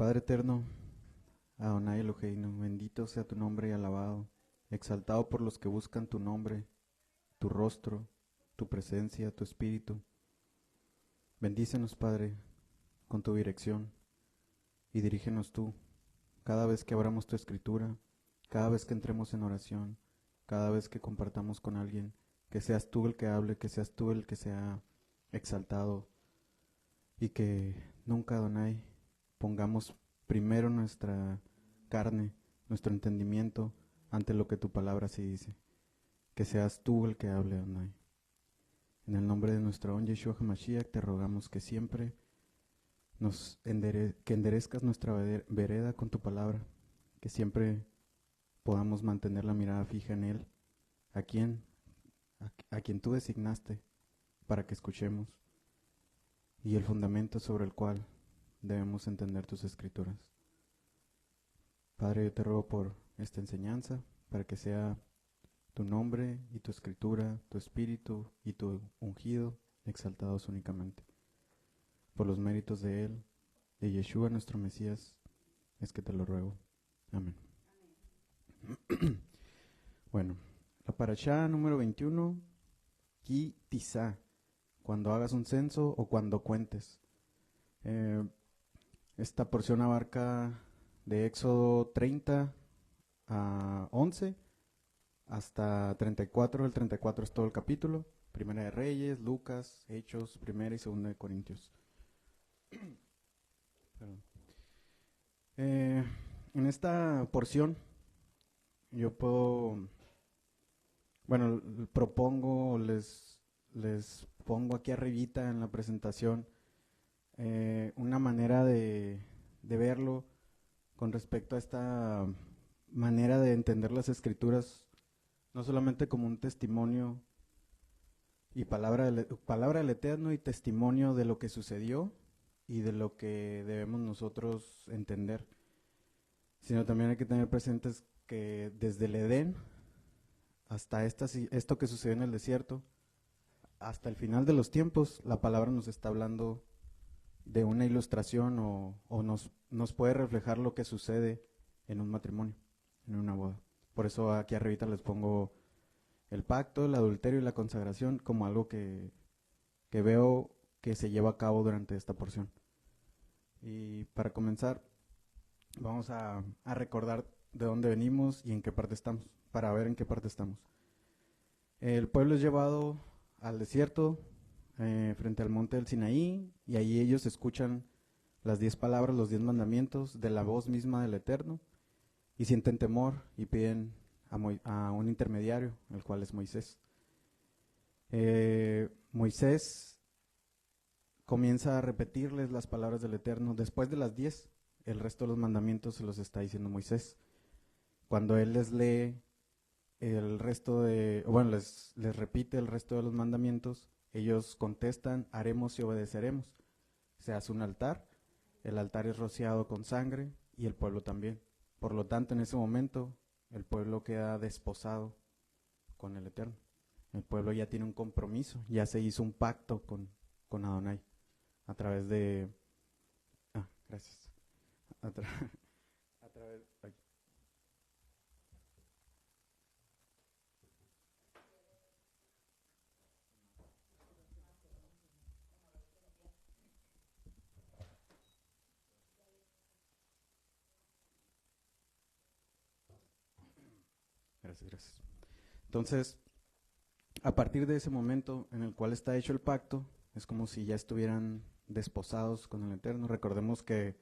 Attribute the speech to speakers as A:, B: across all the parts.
A: Padre eterno, Adonai Eloheinu, bendito sea tu nombre y alabado, exaltado por los que buscan tu nombre, tu rostro, tu presencia, tu espíritu. Bendícenos, Padre, con tu dirección y dirígenos tú cada vez que abramos tu escritura, cada vez que entremos en oración, cada vez que compartamos con alguien, que seas tú el que hable, que seas tú el que sea exaltado y que nunca, Adonai, pongamos primero nuestra carne, nuestro entendimiento ante lo que tu palabra sí dice. Que seas tú el que hable, Adonai. En el nombre de nuestro don Yeshua HaMashiach te rogamos que siempre que enderezcas nuestra vereda con tu palabra, que siempre podamos mantener la mirada fija en Él, a quien tú designaste para que escuchemos, y el fundamento sobre el cual debemos entender tus escrituras. Padre, yo te ruego por esta enseñanza, para que sea tu nombre y tu escritura, tu espíritu y tu ungido exaltados únicamente. Por los méritos de Él, de Yeshua nuestro Mesías, es que te lo ruego. Amén. Bueno, la parashá número 21, Ki Tizá, cuando hagas un censo o cuando cuentes. Esta porción abarca de Éxodo 30 a 11 hasta 34. El 34 es todo el capítulo. Primera de Reyes, Lucas, Hechos, Primera y Segunda de Corintios. En esta porción yo propongo, les pongo aquí arribita en la presentación una manera de verlo con respecto a esta manera de entender las escrituras, no solamente como un testimonio y palabra del Eterno y testimonio de lo que sucedió y de lo que debemos nosotros entender, sino también hay que tener presentes que desde el Edén hasta esto que sucedió en el desierto, hasta el final de los tiempos, la palabra nos está hablando de una ilustración o nos puede reflejar lo que sucede en un matrimonio, en una boda. Por eso aquí arribita les pongo el pacto, el adulterio y la consagración como algo que veo que se lleva a cabo durante esta porción. Y para comenzar, vamos a recordar de dónde venimos y en qué parte estamos, para ver en qué parte estamos. El pueblo es llevado al desierto, frente al monte del Sinaí, y ahí ellos escuchan las 10 palabras, los 10 mandamientos de la voz misma del Eterno, y sienten temor y piden a un intermediario, el cual es Moisés. Moisés comienza a repetirles las palabras del Eterno. Después de las 10, el resto de los mandamientos se los está diciendo Moisés. Cuando él les lee el resto les repite el resto de los mandamientos, ellos contestan: haremos y obedeceremos. Se hace un altar, el altar es rociado con sangre y el pueblo también. Por lo tanto, en ese momento, el pueblo queda desposado con el Eterno. El pueblo ya tiene un compromiso, ya se hizo un pacto con Adonai a través de... gracias. A través... Ay. Gracias. Entonces, a partir de ese momento en el cual está hecho el pacto, es como si ya estuvieran desposados con el Eterno. Recordemos que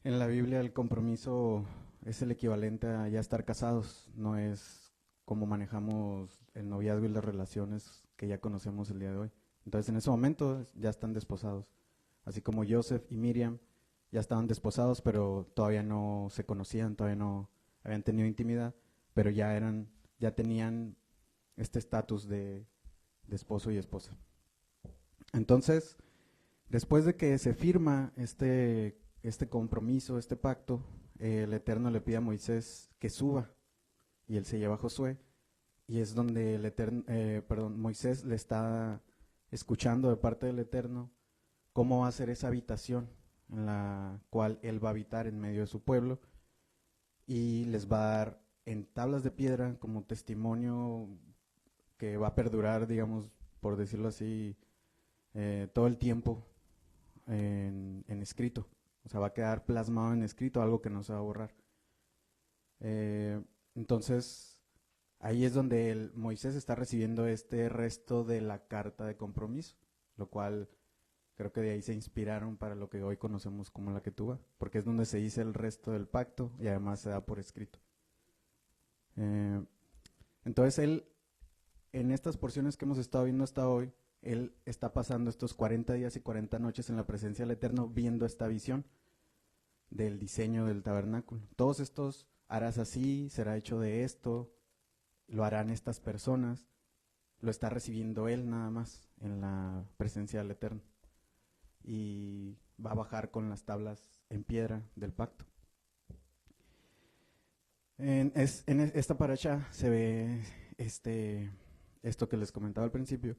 A: en la Biblia el compromiso es el equivalente a ya estar casados, no es como manejamos el noviazgo y las relaciones que ya conocemos el día de hoy. Entonces en ese momento ya están desposados, así como Joseph y Miriam ya estaban desposados, pero todavía no se conocían, todavía no habían tenido intimidad, pero ya tenían este estatus de esposo y esposa. Entonces, después de que se firma este compromiso, este pacto, el Eterno le pide a Moisés que suba, y él se lleva a Josué, y es donde Moisés le está escuchando de parte del Eterno cómo va a ser esa habitación en la cual Él va a habitar en medio de su pueblo y les va a dar en tablas de piedra como testimonio que va a perdurar, digamos, por decirlo así, todo el tiempo en escrito. O sea, va a quedar plasmado en escrito, algo que no se va a borrar. Entonces, ahí es donde Moisés está recibiendo este resto de la carta de compromiso, lo cual creo que de ahí se inspiraron para lo que hoy conocemos como la Ketubá, porque es donde se dice el resto del pacto y además se da por escrito. Entonces él, en estas porciones que hemos estado viendo hasta hoy, él está pasando estos 40 días y 40 noches en la presencia del Eterno viendo esta visión del diseño del tabernáculo. Todos estos harás así, será hecho de esto, lo harán estas personas, lo está recibiendo él nada más en la presencia del Eterno. Y va a bajar con las tablas en piedra del pacto. En esta parasha se ve esto que les comentaba al principio,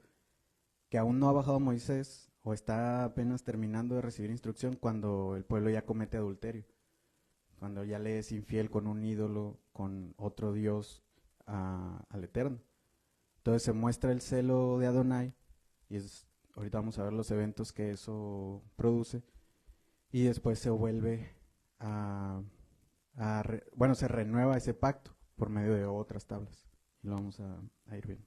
A: que aún no ha bajado Moisés o está apenas terminando de recibir instrucción cuando el pueblo ya comete adulterio, cuando ya le es infiel con un ídolo, con otro Dios al Eterno. Entonces se muestra el celo de Adonai y ahorita vamos a ver los eventos que eso produce y después se vuelve se renueva ese pacto por medio de otras tablas. Lo vamos a ir viendo.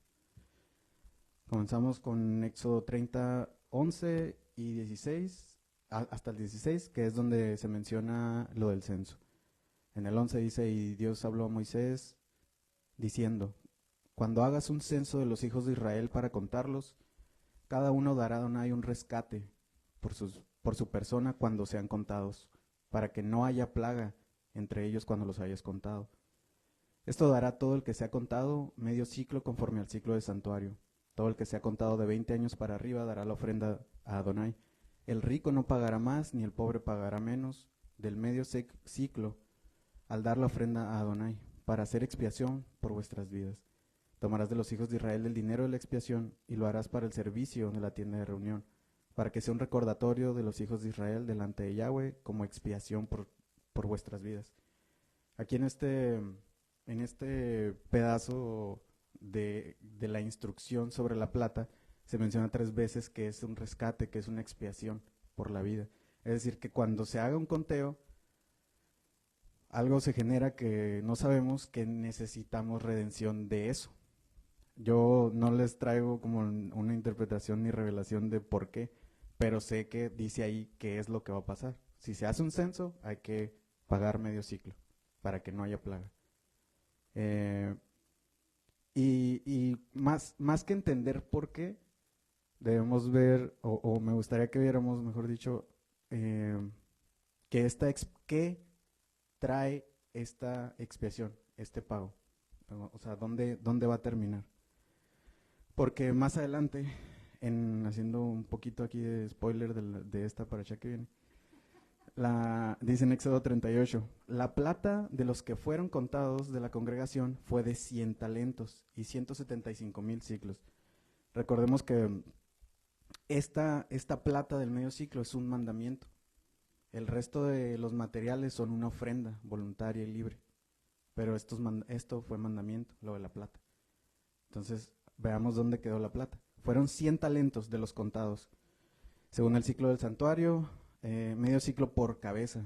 A: Comenzamos con Éxodo 30, 11 y 16, hasta el 16, que es donde se menciona lo del censo. En el 11 dice, y Dios habló a Moisés diciendo, cuando hagas un censo de los hijos de Israel para contarlos, cada uno dará a Adonai un rescate por su persona cuando sean contados, para que no haya plaga entre ellos cuando los hayas contado. Esto dará todo el que sea contado medio ciclo conforme al ciclo del santuario. Todo el que sea contado de 20 años para arriba dará la ofrenda a Adonai. El rico no pagará más, ni el pobre pagará menos del medio ciclo al dar la ofrenda a Adonai, para hacer expiación por vuestras vidas. Tomarás de los hijos de Israel el dinero de la expiación y lo harás para el servicio de la tienda de reunión, para que sea un recordatorio de los hijos de Israel delante de Yahweh como expiación por vuestras vidas. Aquí en este pedazo de la instrucción sobre la plata, se menciona 3 veces que es un rescate, que es una expiación por la vida. Es decir, que cuando se haga un conteo, algo se genera que no sabemos, que necesitamos redención de eso. Yo no les traigo como una interpretación ni revelación de por qué, pero sé que dice ahí qué es lo que va a pasar. Si se hace un censo, hay que pagar medio ciclo para que no haya plaga. Y más que entender por qué, debemos ver, o me gustaría que viéramos, mejor dicho, qué trae esta expiación, este pago. O sea, ¿dónde va a terminar? Porque más adelante, haciendo un poquito aquí de spoiler de esta paracha que viene, dice en Éxodo 38, la plata de los que fueron contados de la congregación fue de 100 talentos y 175,000 ciclos. Recordemos que esta plata del medio ciclo es un mandamiento. El resto de los materiales son una ofrenda voluntaria y libre. Pero esto fue mandamiento, lo de la plata. Entonces, veamos dónde quedó la plata. Fueron 100 talentos de los contados. Según el ciclo del santuario, medio ciclo por cabeza,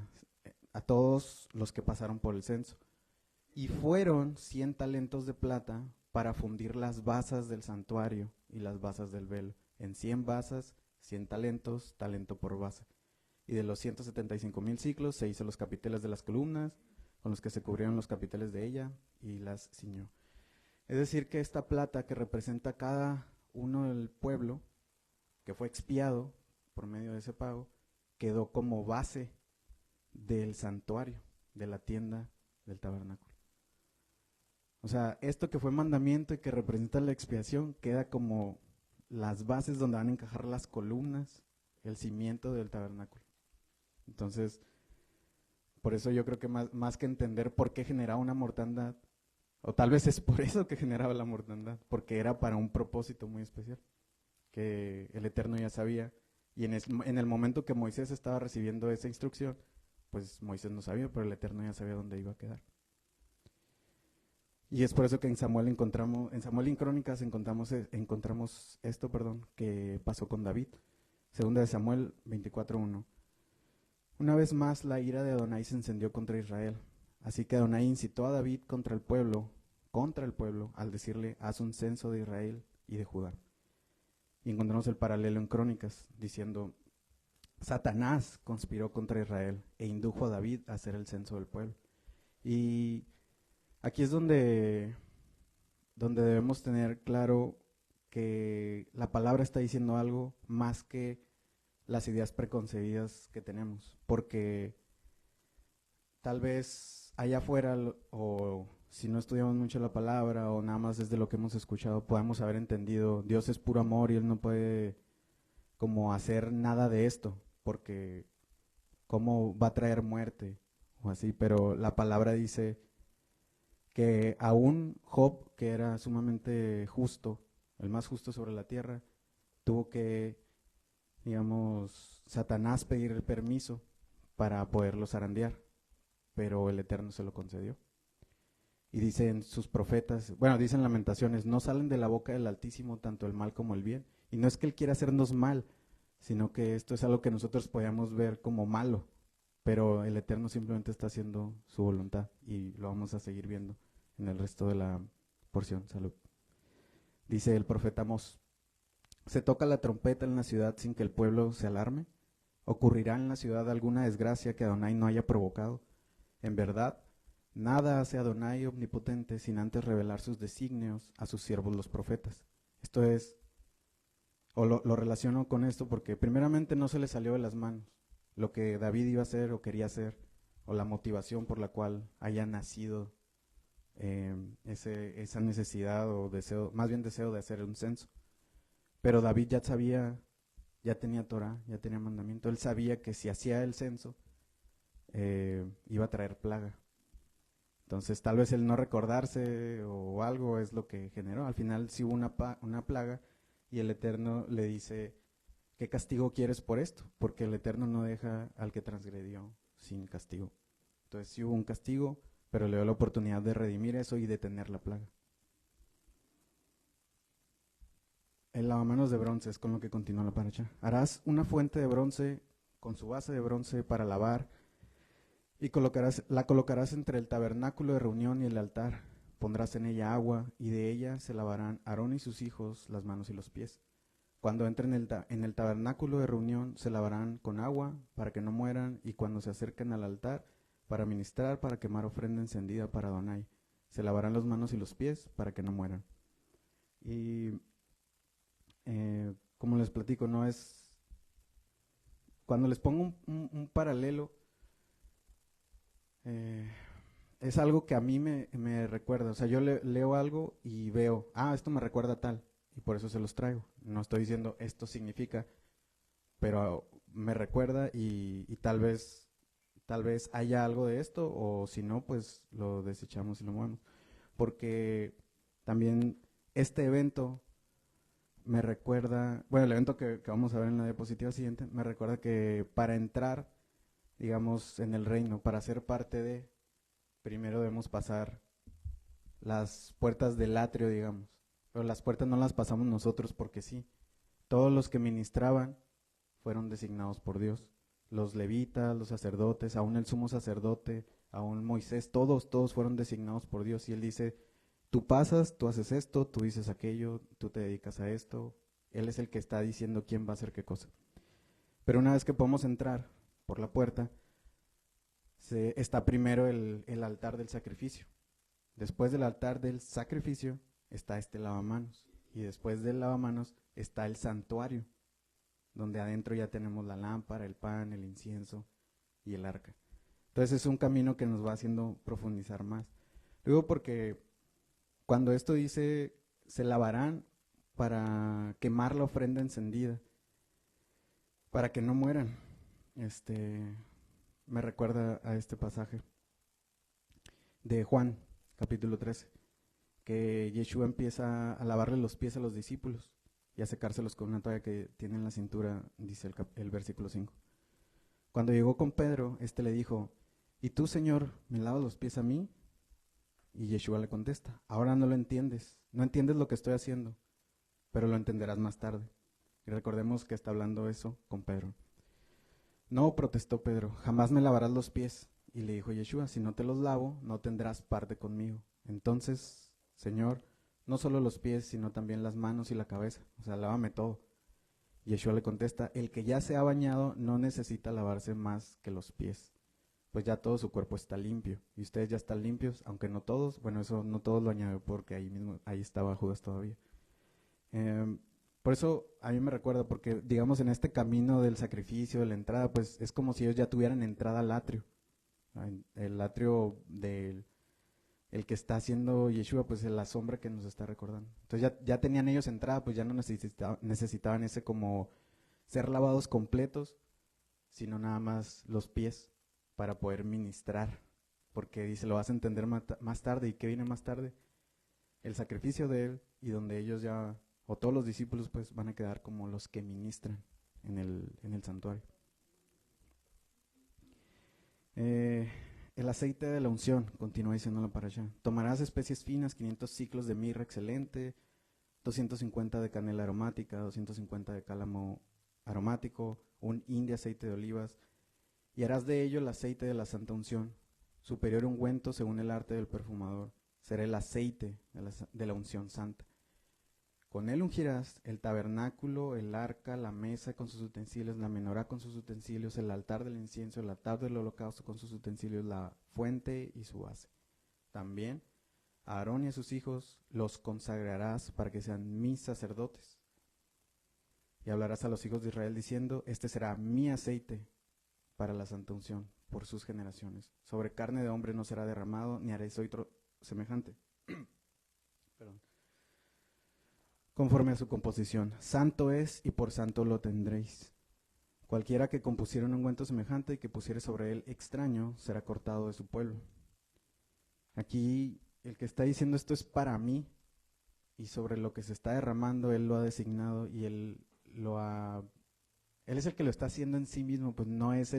A: a todos los que pasaron por el censo. Y fueron 100 talentos de plata para fundir las basas del santuario y las basas del velo. En 100 basas, 100 talentos, talento por basa. Y de los 175,000 ciclos se hizo los capiteles de las columnas, con los que se cubrieron los capiteles de ella, y las ciñó. Es decir, que esta plata que representa cada uno del pueblo, que fue expiado por medio de ese pago, quedó como base del santuario, de la tienda del tabernáculo. O sea, esto que fue mandamiento y que representa la expiación, queda como las bases donde van a encajar las columnas, el cimiento del tabernáculo. Entonces, por eso yo creo que más que entender por qué generaba una mortandad, o tal vez es por eso que generaba la mortandad, porque era para un propósito muy especial, que el Eterno ya sabía Y en el momento que Moisés estaba recibiendo esa instrucción, pues Moisés no sabía, pero el Eterno ya sabía dónde iba a quedar. Y es por eso que en Samuel y en Crónicas encontramos esto, que pasó con David. Segunda de Samuel 24:1. Una vez más la ira de Adonai se encendió contra Israel. Así que Adonai incitó a David contra el pueblo, al decirle, haz un censo de Israel y de Judá. Y encontramos el paralelo en Crónicas, diciendo, Satanás conspiró contra Israel e indujo a David a hacer el censo del pueblo. Y aquí es donde debemos tener claro que la palabra está diciendo algo más que las ideas preconcebidas que tenemos, porque tal vez allá afuera, o si no estudiamos mucho la palabra, o nada más desde lo que hemos escuchado, podemos haber entendido, Dios es puro amor y Él no puede como hacer nada de esto, porque cómo va a traer muerte o así, pero la palabra dice que aún Job, que era sumamente justo, el más justo sobre la tierra, tuvo que, digamos, Satanás pedir el permiso para poderlo zarandear, pero el Eterno se lo concedió. Y dicen sus profetas, bueno, dicen Lamentaciones, no salen de la boca del Altísimo tanto el mal como el bien. Y no es que Él quiera hacernos mal, sino que esto es algo que nosotros podíamos ver como malo, pero el Eterno simplemente está haciendo su voluntad y lo vamos a seguir viendo en el resto de la porción. Salud. Dice el profeta Amós, ¿se toca la trompeta en la ciudad sin que el pueblo se alarme? ¿Ocurrirá en la ciudad alguna desgracia que Adonai no haya provocado? En verdad, nada hace Adonai omnipotente sin antes revelar sus designios a sus siervos los profetas. Esto es, o lo relaciono con esto porque primeramente no se le salió de las manos lo que David iba a hacer o quería hacer, o la motivación por la cual haya nacido esa necesidad o deseo, más bien deseo de hacer un censo. Pero David ya sabía, ya tenía Torah, ya tenía mandamiento, él sabía que si hacía el censo iba a traer plaga. Entonces tal vez el no recordarse o algo es lo que generó. Al final sí hubo una plaga y el Eterno le dice, ¿qué castigo quieres por esto? Porque el Eterno no deja al que transgredió sin castigo. Entonces sí hubo un castigo, pero le dio la oportunidad de redimir eso y detener la plaga. El lavamanos de bronce es con lo que continúa la paracha. Harás una fuente de bronce con su base de bronce para lavar y la colocarás entre el tabernáculo de reunión y el altar. Pondrás en ella agua y de ella se lavarán Aarón y sus hijos las manos y los pies. Cuando entren en el tabernáculo de reunión se lavarán con agua para que no mueran y cuando se acerquen al altar para ministrar, para quemar ofrenda encendida para Adonai, se lavarán las manos y los pies para que no mueran. Y como les platico, no es... Cuando les pongo un paralelo, es algo que a mí me recuerda. O sea, yo leo algo y veo, esto me recuerda a tal, y por eso se los traigo. No estoy diciendo esto significa, pero me recuerda y tal vez haya algo de esto, o si no, pues lo desechamos y lo movemos. Porque también este evento me recuerda, bueno, el evento que vamos a ver en la diapositiva siguiente, me recuerda que para entrar, digamos, en el reino, para ser parte de, primero debemos pasar las puertas del atrio, digamos. Pero las puertas no las pasamos nosotros porque sí. Todos los que ministraban fueron designados por Dios. Los levitas, los sacerdotes, aún el sumo sacerdote, aún Moisés, todos fueron designados por Dios. Y Él dice, tú pasas, tú haces esto, tú dices aquello, tú te dedicas a esto. Él es el que está diciendo quién va a hacer qué cosa. Pero una vez que podemos entrar por la puerta, está primero el altar del sacrificio. Después del altar del sacrificio está este lavamanos. Y después del lavamanos está el santuario, donde adentro ya tenemos la lámpara, el pan, el incienso y el arca. Entonces es un camino que nos va haciendo profundizar más. Luego porque cuando esto dice se lavarán para quemar la ofrenda encendida, para que no mueran, me recuerda a este pasaje de Juan, capítulo 13, que Yeshua empieza a lavarle los pies a los discípulos y a secárselos con una toalla que tiene en la cintura, dice el versículo 5. Cuando llegó con Pedro, le dijo, ¿y tú, Señor, me lavas los pies a mí? Y Yeshua le contesta, ahora no lo entiendes, no entiendes lo que estoy haciendo, pero lo entenderás más tarde. Y recordemos que está hablando eso con Pedro. No, protestó Pedro, jamás me lavarás los pies. Y le dijo Yeshua, si no te los lavo, no tendrás parte conmigo. Entonces, Señor, no solo los pies, sino también las manos y la cabeza, o sea, lávame todo. Yeshua le contesta, el que ya se ha bañado no necesita lavarse más que los pies, pues ya todo su cuerpo está limpio, y ustedes ya están limpios, aunque no todos, bueno, eso no todos lo añadió porque ahí estaba Judas todavía. Por eso a mí me recuerda, porque digamos en este camino del sacrificio, de la entrada, pues es como si ellos ya tuvieran entrada al atrio. El atrio del el que está haciendo Yeshua, pues es la sombra que nos está recordando. Entonces ya tenían ellos entrada, pues ya no necesitaban ese como ser lavados completos, sino nada más los pies para poder ministrar. Porque dice, lo vas a entender más tarde. ¿Y qué viene más tarde? El sacrificio de él, y donde ellos ya, o todos los discípulos, pues van a quedar como los que ministran en el santuario. El aceite de la unción, continúa diciéndolo para allá. Tomarás especies finas, 500 ciclos de mirra excelente, 250 de canela aromática, 250 de cálamo aromático, un hin de aceite de olivas, y harás de ello el aceite de la santa unción, superior ungüento según el arte del perfumador. Será el aceite de la unción santa. Con él ungirás el tabernáculo, el arca, la mesa con sus utensilios, la menorá con sus utensilios, el altar del incienso, el altar del holocausto con sus utensilios, la fuente y su base. También a Aarón y a sus hijos los consagrarás para que sean mis sacerdotes. Y hablarás a los hijos de Israel diciendo, este será mi aceite para la santa unción por sus generaciones. Sobre carne de hombre no será derramado, ni haréis otro semejante. Perdón. Conforme a su composición. Santo es y por santo lo tendréis. Cualquiera que compusiera un ungüento semejante y que pusiere sobre él extraño, será cortado de su pueblo. Aquí el que está diciendo esto es para mí, y sobre lo que se está derramando, él lo ha designado y él es el que lo está haciendo en sí mismo, pues no es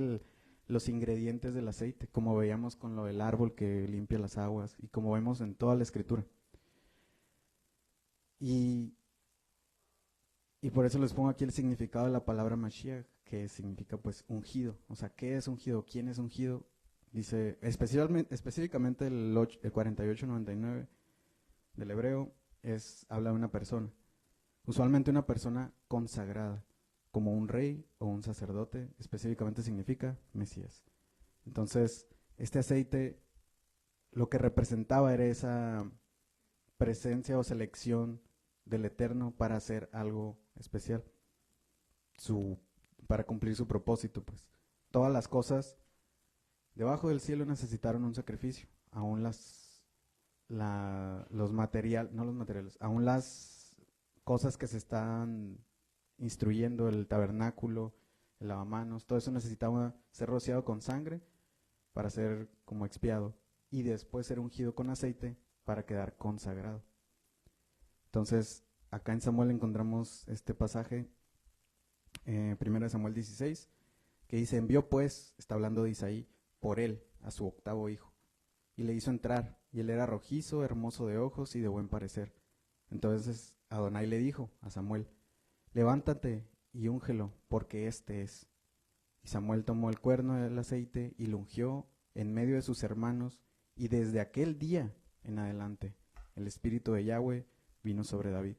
A: los ingredientes del aceite, como veíamos con lo del árbol que limpia las aguas y como vemos en toda la escritura. Y por eso les pongo aquí el significado de la palabra Mashiach, que significa pues ungido. O sea, ¿qué es ungido? ¿Quién es ungido? Dice, específicamente el 4899 del hebreo habla de una persona. Usualmente una persona consagrada, como un rey o un sacerdote, específicamente significa Mesías. Entonces, este aceite lo que representaba era esa presencia o selección del Eterno para hacer algo especial, para cumplir su propósito, pues. Todas las cosas debajo del cielo necesitaron un sacrificio, aún aún las cosas que se están instruyendo, el tabernáculo, el lavamanos, todo eso necesitaba ser rociado con sangre para ser como expiado y después ser ungido con aceite para quedar consagrado. Entonces, acá en Samuel encontramos este pasaje, 1 Samuel 16, que dice, envió pues, está hablando de Isaí, por él a su octavo hijo, y le hizo entrar, y él era rojizo, hermoso de ojos y de buen parecer. Entonces Adonai le dijo a Samuel, levántate y úngelo, porque este es. Y Samuel tomó el cuerno del aceite y lo ungió en medio de sus hermanos, y desde aquel día en adelante el espíritu de Yahweh vino sobre David.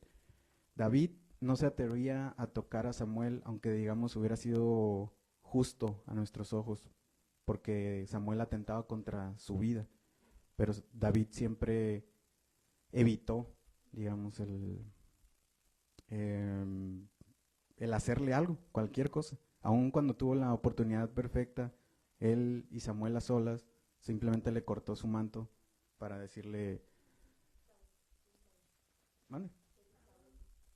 A: David no se atrevía a tocar a Samuel, aunque digamos hubiera sido justo a nuestros ojos, porque Samuel atentaba contra su vida, pero David siempre evitó, digamos, el hacerle algo, cualquier cosa. Aun cuando tuvo la oportunidad perfecta, él y Samuel a solas, simplemente le cortó su manto para decirle, ¿mande?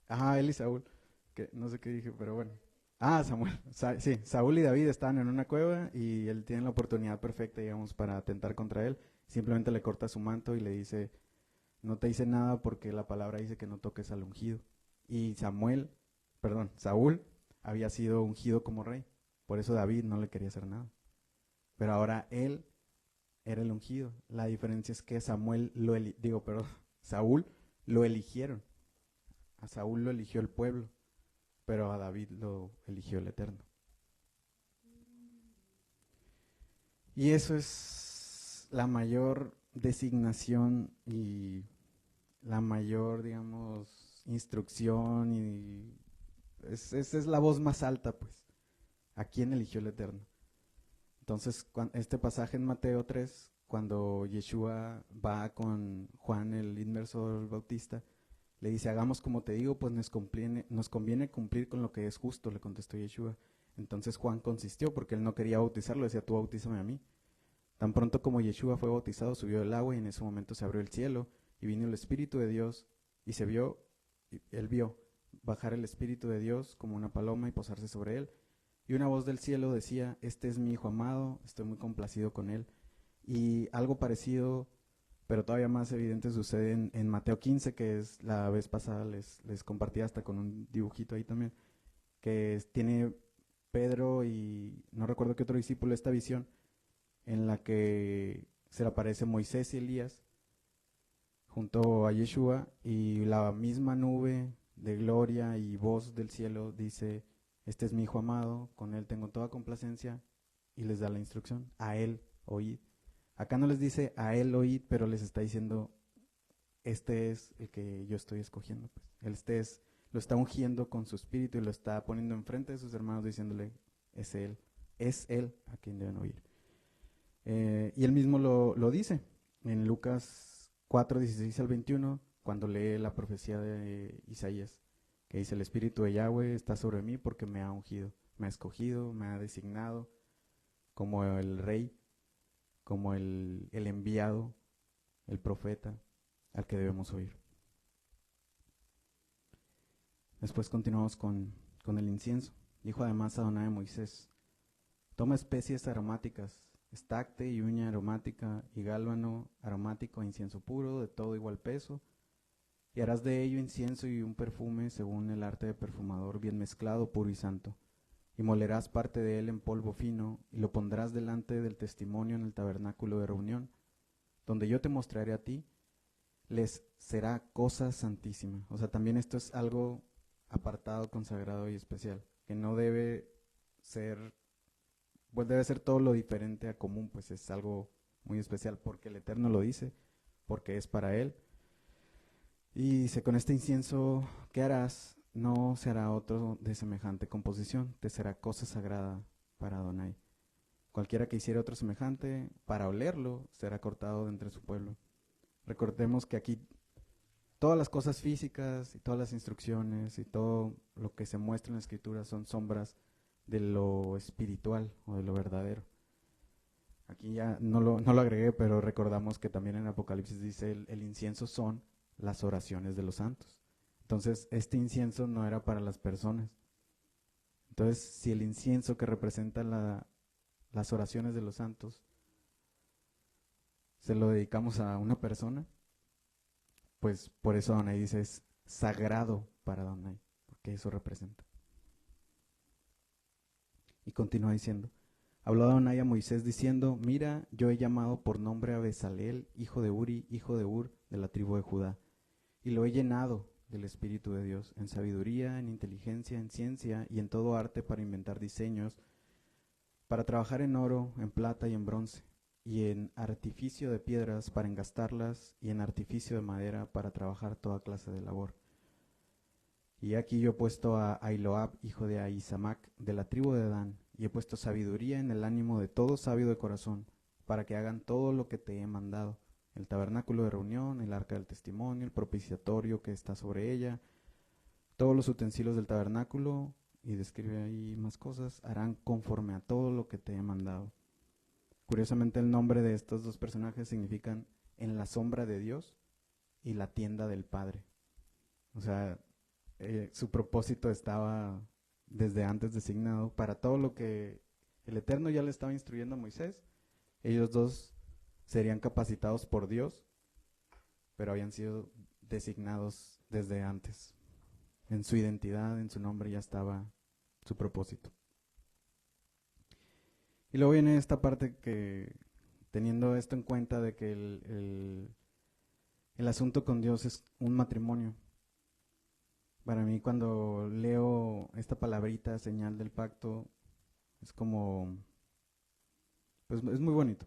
A: Ajá, él y Saúl, que no sé qué dije, pero bueno. Ah, Samuel, sí, Saúl y David estaban en una cueva y él tiene la oportunidad perfecta, digamos, para atentar contra él. Simplemente le corta su manto y le dice, no te hice nada porque la palabra dice que no toques al ungido. Y Samuel Saúl había sido ungido como rey. Por eso David no le quería hacer nada. Pero ahora él era el ungido. La diferencia es que Saúl lo eligieron. A Saúl lo eligió el pueblo, pero a David lo eligió el Eterno. Y eso es la mayor designación y la mayor, digamos, instrucción y esa es la voz más alta, pues. ¿A quién eligió el Eterno? Entonces, este pasaje en Mateo 3, cuando Yeshua va con Juan el inmersor bautista, le dice, hagamos como te digo, pues nos conviene cumplir con lo que es justo, le contestó Yeshua. Entonces Juan consistió porque él no quería bautizarlo, decía, tú bautízame a mí. Tan pronto como Yeshua fue bautizado, subió del agua y en ese momento se abrió el cielo y vino el Espíritu de Dios y él vio bajar el Espíritu de Dios como una paloma y posarse sobre él. Y una voz del cielo decía, este es mi Hijo amado, estoy muy complacido con él. Y algo parecido, pero todavía más evidente, sucede en Mateo 15, que es la vez pasada, les compartí hasta con un dibujito ahí también, tiene Pedro y no recuerdo qué otro discípulo esta visión, en la que se le aparece Moisés y Elías junto a Yeshua y la misma nube de gloria y voz del cielo dice, este es mi Hijo amado, con él tengo toda complacencia, y les da la instrucción, a él oíd. Acá no les dice a él oíd, pero les está diciendo, este es el que yo estoy escogiendo. Pues. Lo está ungiendo con su espíritu y lo está poniendo enfrente de sus hermanos diciéndole, es él a quien deben oír. Y él mismo lo dice en Lucas 4, 16 al 21, cuando lee la profecía de Isaías, que dice, el Espíritu de Yahweh está sobre mí porque me ha ungido, me ha escogido, me ha designado como el rey, como el enviado, el profeta, al que debemos oír. Después continuamos con el incienso. Dijo además Adonai a Moisés, toma especies aromáticas, estacte y uña aromática y gálbano aromático e incienso puro de todo igual peso, y harás de ello incienso y un perfume según el arte de perfumador bien mezclado, puro y santo. Y molerás parte de él en polvo fino y lo pondrás delante del testimonio en el tabernáculo de reunión, donde yo te mostraré a ti, les será cosa santísima. O sea, también esto es algo apartado, consagrado y especial, que no debe ser, pues debe ser todo lo diferente a común, pues es algo muy especial porque el Eterno lo dice, porque es para él. Y dice, con este incienso que harás, no se hará otro de semejante composición, te será cosa sagrada para Adonai. Cualquiera que hiciera otro semejante, para olerlo, será cortado de entre su pueblo. Recordemos que aquí todas las cosas físicas y todas las instrucciones y todo lo que se muestra en la escritura son sombras de lo espiritual o de lo verdadero. Aquí ya no lo agregué, pero recordamos que también en Apocalipsis dice el incienso son las oraciones de los santos. Entonces, este incienso no era para las personas. Entonces, si el incienso que representa las oraciones de los santos se lo dedicamos a una persona, pues por eso Adonai dice es sagrado para Adonai, porque eso representa. Y continúa diciendo, habló Adonai a Moisés diciendo, mira, yo he llamado por nombre a Bezaleel, hijo de Uri, hijo de Ur, de la tribu de Judá, y lo he llenado del Espíritu de Dios, en sabiduría, en inteligencia, en ciencia y en todo arte para inventar diseños, para trabajar en oro, en plata y en bronce, y en artificio de piedras para engastarlas, y en artificio de madera para trabajar toda clase de labor. Y aquí yo he puesto a Ailoab, hijo de Ahisamac, de la tribu de Dan, y he puesto sabiduría en el ánimo de todo sabio de corazón, para que hagan todo lo que te he mandado, el tabernáculo de reunión, el arca del testimonio, el propiciatorio que está sobre ella, todos los utensilios del tabernáculo, y describe ahí más cosas, harán conforme a todo lo que te he mandado. Curiosamente el nombre de estos dos personajes significan en la sombra de Dios y la tienda del Padre. O sea, su propósito estaba desde antes designado para todo lo que el Eterno ya le estaba instruyendo a Moisés. Ellos dos serían capacitados por Dios, pero habían sido designados desde antes. En su identidad, en su nombre ya estaba su propósito. Y luego viene esta parte que, teniendo esto en cuenta de que el asunto con Dios es un matrimonio. Para mí cuando leo esta palabrita, señal del pacto, es como, pues es muy bonito.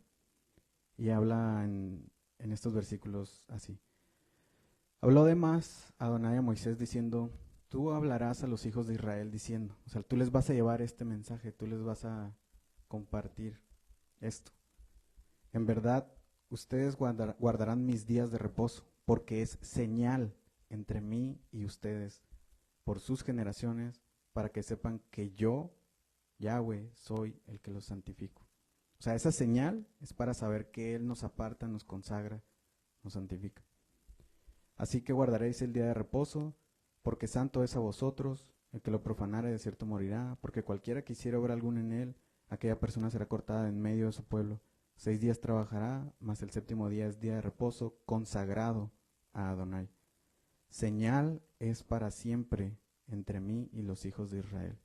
A: Y habla en estos versículos así. Habló además Adonai a Moisés diciendo, tú hablarás a los hijos de Israel diciendo, o sea, tú les vas a llevar este mensaje, tú les vas a compartir esto. En verdad, ustedes guardarán mis días de reposo, porque es señal entre mí y ustedes por sus generaciones, para que sepan que yo, Yahweh, soy el que los santifico. O sea, esa señal es para saber que Él nos aparta, nos consagra, nos santifica. Así que guardaréis el día de reposo, porque santo es a vosotros, el que lo profanare de cierto morirá, porque cualquiera que hiciera obra alguna en él, aquella persona será cortada en medio de su pueblo. 6 días trabajará, mas el séptimo día es día de reposo, consagrado a Adonai. Señal es para siempre entre mí y los hijos de Israel.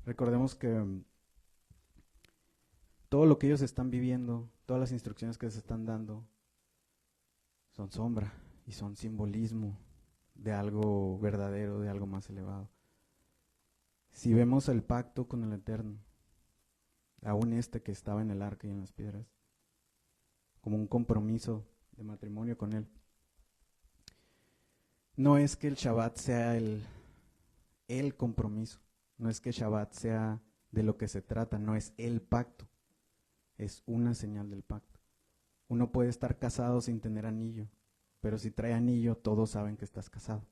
A: Recordemos que todo lo que ellos están viviendo, todas las instrucciones que se están dando, son sombra y son simbolismo de algo verdadero, de algo más elevado. Si vemos el pacto con el Eterno, aún este que estaba en el arca y en las piedras, como un compromiso de matrimonio con Él, no es que el Shabbat sea el compromiso, no es que Shabbat sea de lo que se trata, no es el pacto, es una señal del pacto. Uno puede estar casado sin tener anillo, pero si trae anillo, todos saben que estás casado.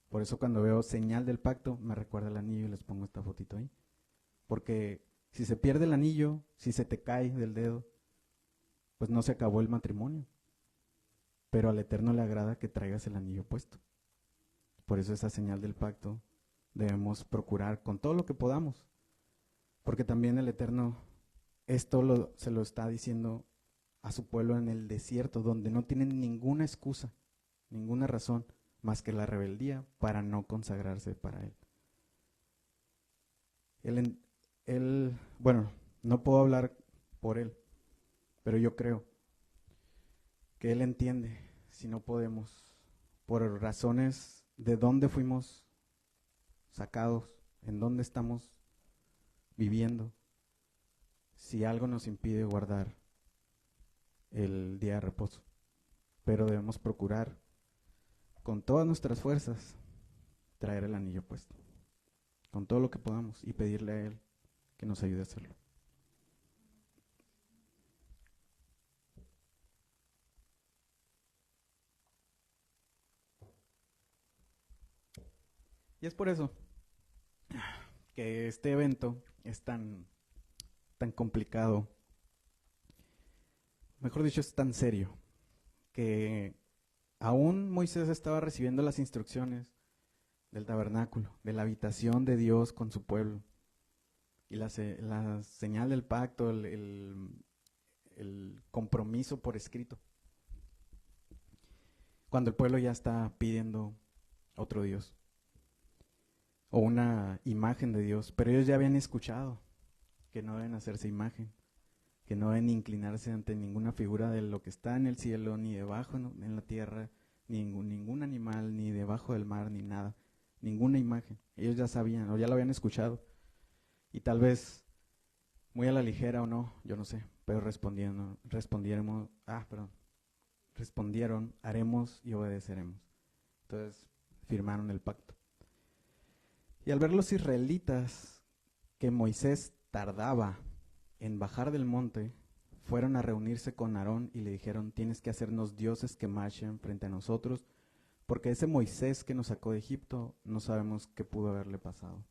A: Por eso cuando veo señal del pacto, me recuerda el anillo y les pongo esta fotito ahí. Porque si se pierde el anillo, si se te cae del dedo, pues no se acabó el matrimonio. Pero al Eterno le agrada que traigas el anillo puesto. Por eso esa señal del pacto debemos procurar con todo lo que podamos. Porque también el Eterno esto se lo está diciendo a su pueblo en el desierto, donde no tienen ninguna excusa, ninguna razón más que la rebeldía para no consagrarse para Él. Bueno, no puedo hablar por Él, pero yo creo que Él entiende si no podemos, por razones de dónde fuimos sacados, en dónde estamos viviendo, si algo nos impide guardar el día de reposo. Pero debemos procurar con todas nuestras fuerzas traer el anillo puesto, con todo lo que podamos, y pedirle a Él que nos ayude a hacerlo. Y es por eso que este evento es tan complicado, mejor dicho, es tan serio, que aún Moisés estaba recibiendo las instrucciones del tabernáculo, de la habitación de Dios con su pueblo, y la señal del pacto, el compromiso por escrito, cuando el pueblo ya está pidiendo otro Dios o una imagen de Dios, pero ellos ya habían escuchado que no deben hacerse imagen, que no deben inclinarse ante ninguna figura de lo que está en el cielo, ni debajo en la tierra, ni ningún animal, ni debajo del mar, ni nada, ninguna imagen. Ellos ya sabían o ya lo habían escuchado, y tal vez muy a la ligera o no, yo no sé, pero respondieron, haremos y obedeceremos. Entonces firmaron el pacto. Y al ver los israelitas que Moisés tardaba en bajar del monte, fueron a reunirse con Aarón y le dijeron, tienes que hacernos dioses que marchen frente a nosotros, porque ese Moisés que nos sacó de Egipto no sabemos qué pudo haberle pasado.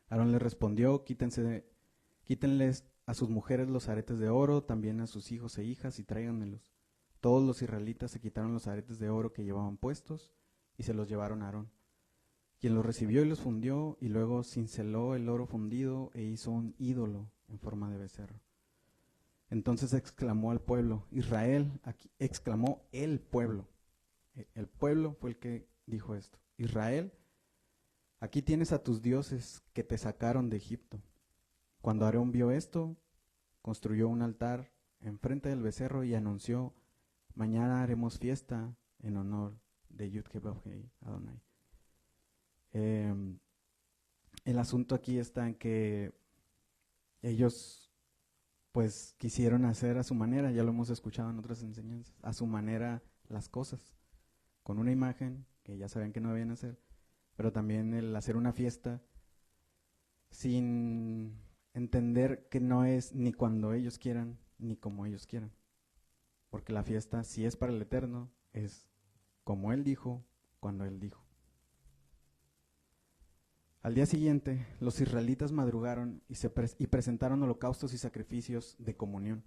A: Aarón les respondió, quítenles a sus mujeres los aretes de oro, también a sus hijos e hijas, y tráiganmelos. Todos los israelitas se quitaron los aretes de oro que llevaban puestos y se los llevaron a Aarón, quien los recibió y los fundió, y luego cinceló el oro fundido e hizo un ídolo en forma de becerro. Entonces exclamó exclamó el pueblo. El pueblo fue el que dijo esto: Israel, aquí tienes a tus dioses que te sacaron de Egipto. Cuando Aarón vio esto, construyó un altar enfrente del becerro y anunció: mañana haremos fiesta en honor de Yud-Heh-Vav-Heh Adonai. El asunto aquí está en que ellos pues quisieron hacer a su manera, ya lo hemos escuchado en otras enseñanzas, a su manera las cosas, con una imagen que ya sabían que no debían hacer, pero también el hacer una fiesta sin entender que no es ni cuando ellos quieran, ni como ellos quieran. Porque la fiesta, si es para el Eterno, es como Él dijo, cuando Él dijo. Al día siguiente, los israelitas madrugaron y presentaron holocaustos y sacrificios de comunión.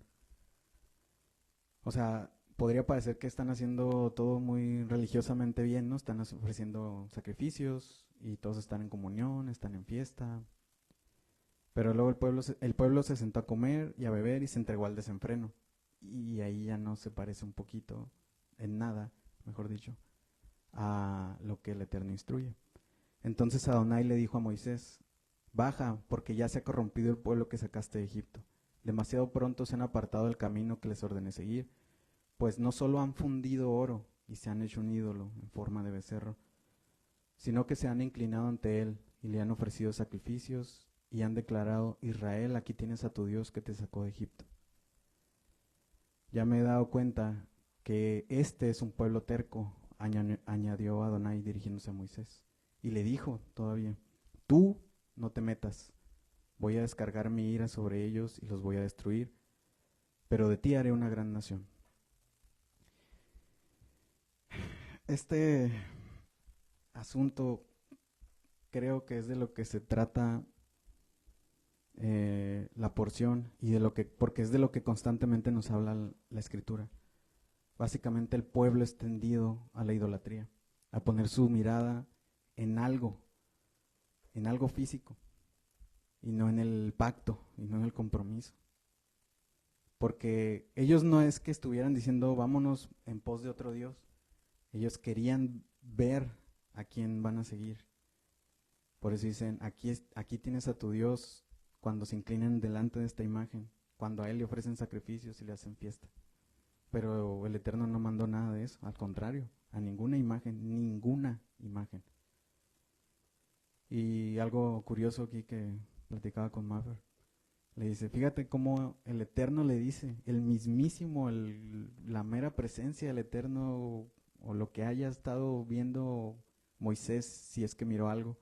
A: O sea, podría parecer que están haciendo todo muy religiosamente bien, ¿no? Están ofreciendo sacrificios y todos están en comunión, están en fiesta. Pero luego el pueblo se sentó a comer y a beber y se entregó al desenfreno. Y ahí ya no se parece un poquito, en nada, mejor dicho, a lo que el Eterno instruye. Entonces Adonai le dijo a Moisés: baja, porque ya se ha corrompido el pueblo que sacaste de Egipto. Demasiado pronto se han apartado del camino que les ordené seguir, pues no solo han fundido oro y se han hecho un ídolo en forma de becerro, sino que se han inclinado ante él y le han ofrecido sacrificios y han declarado: Israel, aquí tienes a tu Dios que te sacó de Egipto. Ya me he dado cuenta que este es un pueblo terco, añadió Adonai dirigiéndose a Moisés. Y le dijo todavía: tú no te metas, voy a descargar mi ira sobre ellos y los voy a destruir, pero de ti haré una gran nación. Este asunto creo que es de lo que se trata la porción y de lo que, porque es de lo que constantemente nos habla la Escritura. Básicamente el pueblo es tendido a la idolatría, a poner su mirada en algo físico, y no en el pacto, y no en el compromiso. Porque ellos no es que estuvieran diciendo vámonos en pos de otro Dios, ellos querían ver a quién van a seguir. Por eso dicen: aquí tienes a tu Dios, cuando se inclinan delante de esta imagen, cuando a Él le ofrecen sacrificios y le hacen fiesta. Pero el Eterno no mandó nada de eso, al contrario, a ninguna imagen, ninguna imagen. Y algo curioso aquí que platicaba con Maffer, le dice: fíjate cómo el Eterno le dice, el mismísimo, la mera presencia del Eterno, o lo que haya estado viendo Moisés, si es que miró algo: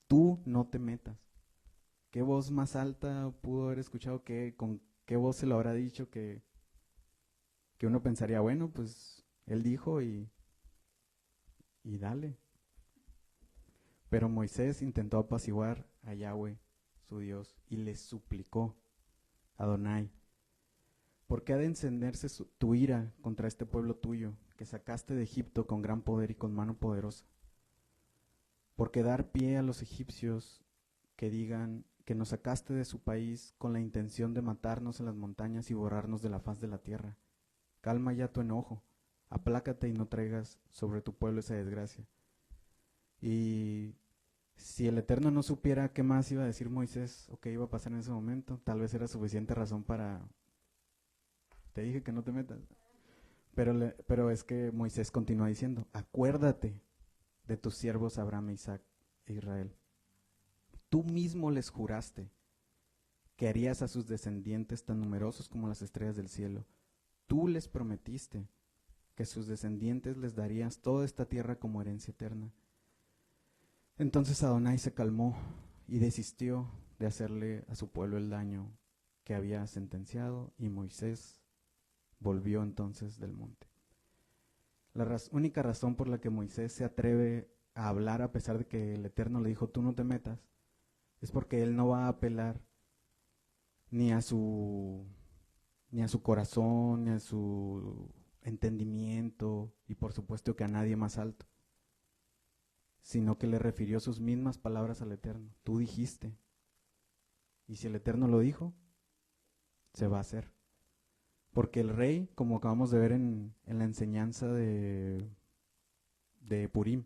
A: tú no te metas. ¿Qué voz más alta pudo haber escuchado? ¿Con qué voz se lo habrá dicho? Que uno pensaría, bueno, pues él dijo y dale. Pero Moisés intentó apaciguar a Yahweh, su Dios, y le suplicó: Adonai, ¿por qué ha de encenderse tu ira contra este pueblo tuyo, que sacaste de Egipto con gran poder y con mano poderosa? ¿Por qué dar pie a los egipcios que digan que nos sacaste de su país con la intención de matarnos en las montañas y borrarnos de la faz de la tierra? Calma ya tu enojo, aplácate y no traigas sobre tu pueblo esa desgracia. Y si el Eterno no supiera qué más iba a decir Moisés o qué iba a pasar en ese momento, tal vez era suficiente razón para: te dije que no te metas. Pero es que Moisés continúa diciendo: acuérdate de tus siervos Abraham, Isaac e Israel. Tú mismo les juraste que harías a sus descendientes tan numerosos como las estrellas del cielo. Tú les prometiste que a sus descendientes les darías toda esta tierra como herencia eterna. Entonces Adonai se calmó y desistió de hacerle a su pueblo el daño que había sentenciado, y Moisés volvió entonces del monte. La única razón por la que Moisés se atreve a hablar a pesar de que el Eterno le dijo: tú no te metas, es porque él no va a apelar ni a su corazón, ni a su entendimiento, y por supuesto que a nadie más alto, sino que le refirió sus mismas palabras al Eterno: tú dijiste, y si el Eterno lo dijo, se va a hacer. Porque el rey, como acabamos de ver en la enseñanza de Purim,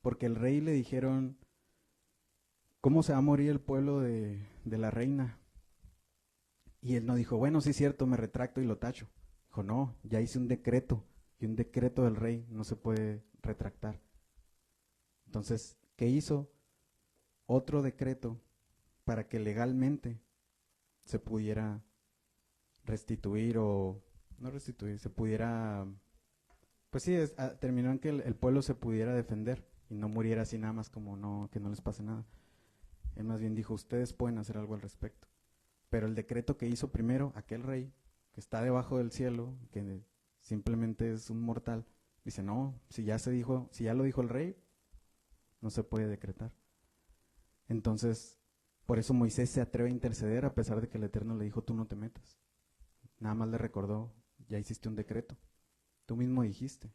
A: porque el rey le dijeron, ¿cómo se va a morir el pueblo de la reina? Y él no dijo, bueno, sí es cierto, me retracto y lo tacho. Dijo, no, ya hice un decreto, y un decreto del rey no se puede retractar. Entonces, ¿qué hizo? Otro decreto para que legalmente se pudiera restituir o no restituir, se pudiera, pues sí, terminó en que el pueblo se pudiera defender y no muriera así nada más como no, que no les pase nada. Él más bien dijo, ustedes pueden hacer algo al respecto. Pero el decreto que hizo primero aquel rey, que está debajo del cielo, que simplemente es un mortal, dice, no, si ya se dijo, si ya lo dijo el rey, no se puede decretar. Entonces, por eso Moisés se atreve a interceder a pesar de que el Eterno le dijo, tú no te metas. Nada más le recordó, ya hiciste un decreto, tú mismo dijiste.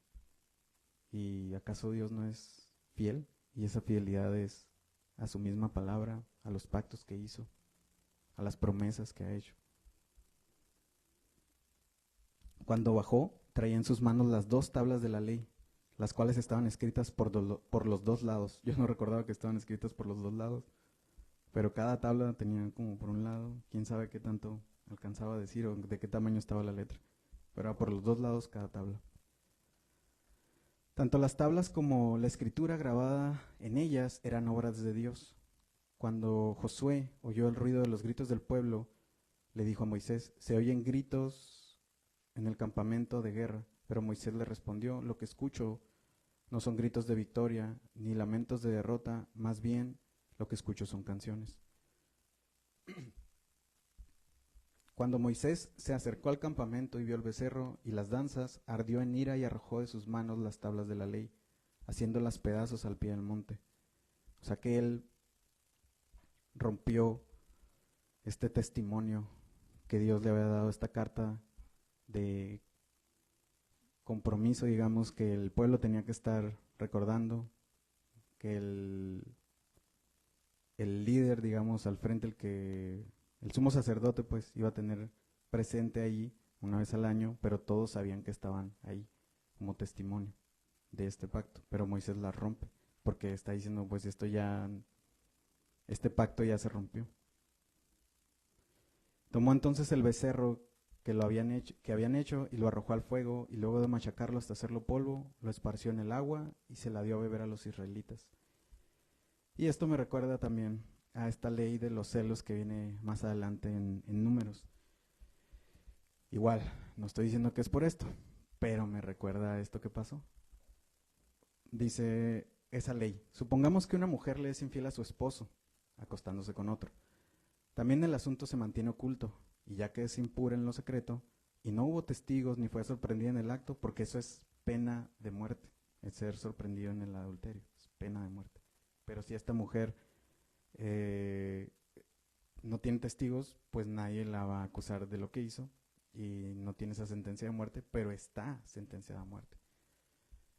A: ¿Y acaso Dios no es fiel? Y esa fidelidad es a su misma palabra, a los pactos que hizo, a las promesas que ha hecho. Cuando bajó, traía en sus manos las 2 tablas de la ley, las cuales estaban escritas por los 2 lados. Yo no recordaba que estaban escritas por los 2 lados, pero cada tabla tenía como por un lado, quién sabe qué tanto alcanzaba a decir o de qué tamaño estaba la letra, pero era por los 2 lados cada tabla. Tanto las tablas como la escritura grabada en ellas eran obras de Dios. Cuando Josué oyó el ruido de los gritos del pueblo, le dijo a Moisés, se oyen gritos en el campamento de guerra. Pero Moisés le respondió, lo que escucho no son gritos de victoria ni lamentos de derrota, más bien lo que escucho son canciones. Cuando Moisés se acercó al campamento y vio el becerro y las danzas, ardió en ira y arrojó de sus manos las tablas de la ley, haciéndolas pedazos al pie del monte. O sea que él rompió este testimonio que Dios le había dado, esta carta de compromiso, digamos, que el pueblo tenía que estar recordando, que el líder, digamos, al frente, el sumo sacerdote, pues, iba a tener presente allí una vez al año, pero todos sabían que estaban ahí como testimonio de este pacto. Pero Moisés la rompe, porque está diciendo, pues, este pacto ya se rompió. Tomó entonces el becerro que habían hecho y lo arrojó al fuego, y luego de machacarlo hasta hacerlo polvo, lo esparció en el agua y se la dio a beber a los israelitas. Y esto me recuerda también a esta ley de los celos que viene más adelante en Números. Igual, no estoy diciendo que es por esto, pero me recuerda a esto que pasó. Dice esa ley, supongamos que una mujer le es infiel a su esposo, acostándose con otro. También el asunto se mantiene oculto, y ya que es impura en lo secreto, y no hubo testigos ni fue sorprendida en el acto, porque eso es pena de muerte, el ser sorprendido en el adulterio, es pena de muerte. Pero si esta mujer no tiene testigos, pues nadie la va a acusar de lo que hizo, y no tiene esa sentencia de muerte, pero está sentenciada a muerte.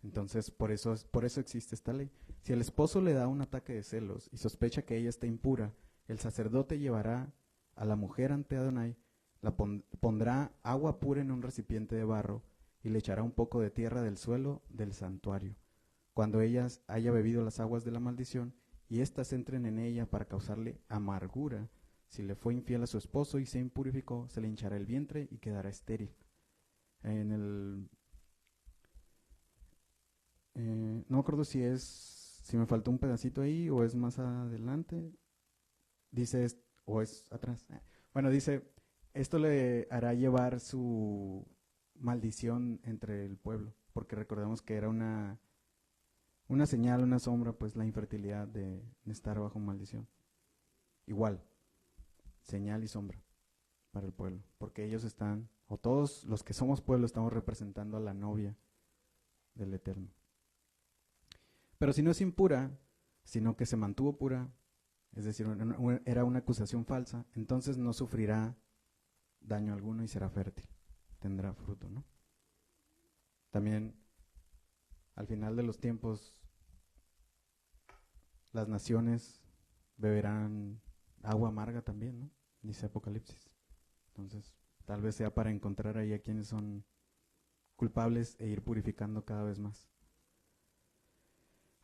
A: Entonces, por eso existe esta ley. Si el esposo le da un ataque de celos y sospecha que ella está impura, el sacerdote llevará a la mujer ante Adonai, pondrá agua pura en un recipiente de barro y le echará un poco de tierra del suelo del santuario. Cuando ella haya bebido las aguas de la maldición y éstas entren en ella para causarle amargura, si le fue infiel a su esposo y se impurificó, se le hinchará el vientre y quedará estéril. No me acuerdo si me faltó un pedacito ahí o es más adelante. Dice, o es atrás. Bueno, dice, esto le hará llevar su maldición entre el pueblo, porque recordemos que era una señal, una sombra, pues la infertilidad de estar bajo maldición. Igual, señal y sombra para el pueblo, porque ellos están, o todos los que somos pueblo, estamos representando a la novia del Eterno. Pero si no es impura, sino que se mantuvo pura, es decir, era una acusación falsa, entonces no sufrirá daño alguno y será fértil, tendrá fruto, ¿no? También, al final de los tiempos, las naciones beberán agua amarga también, ¿no? Dice Apocalipsis. Entonces, tal vez sea para encontrar ahí a quienes son culpables e ir purificando cada vez más.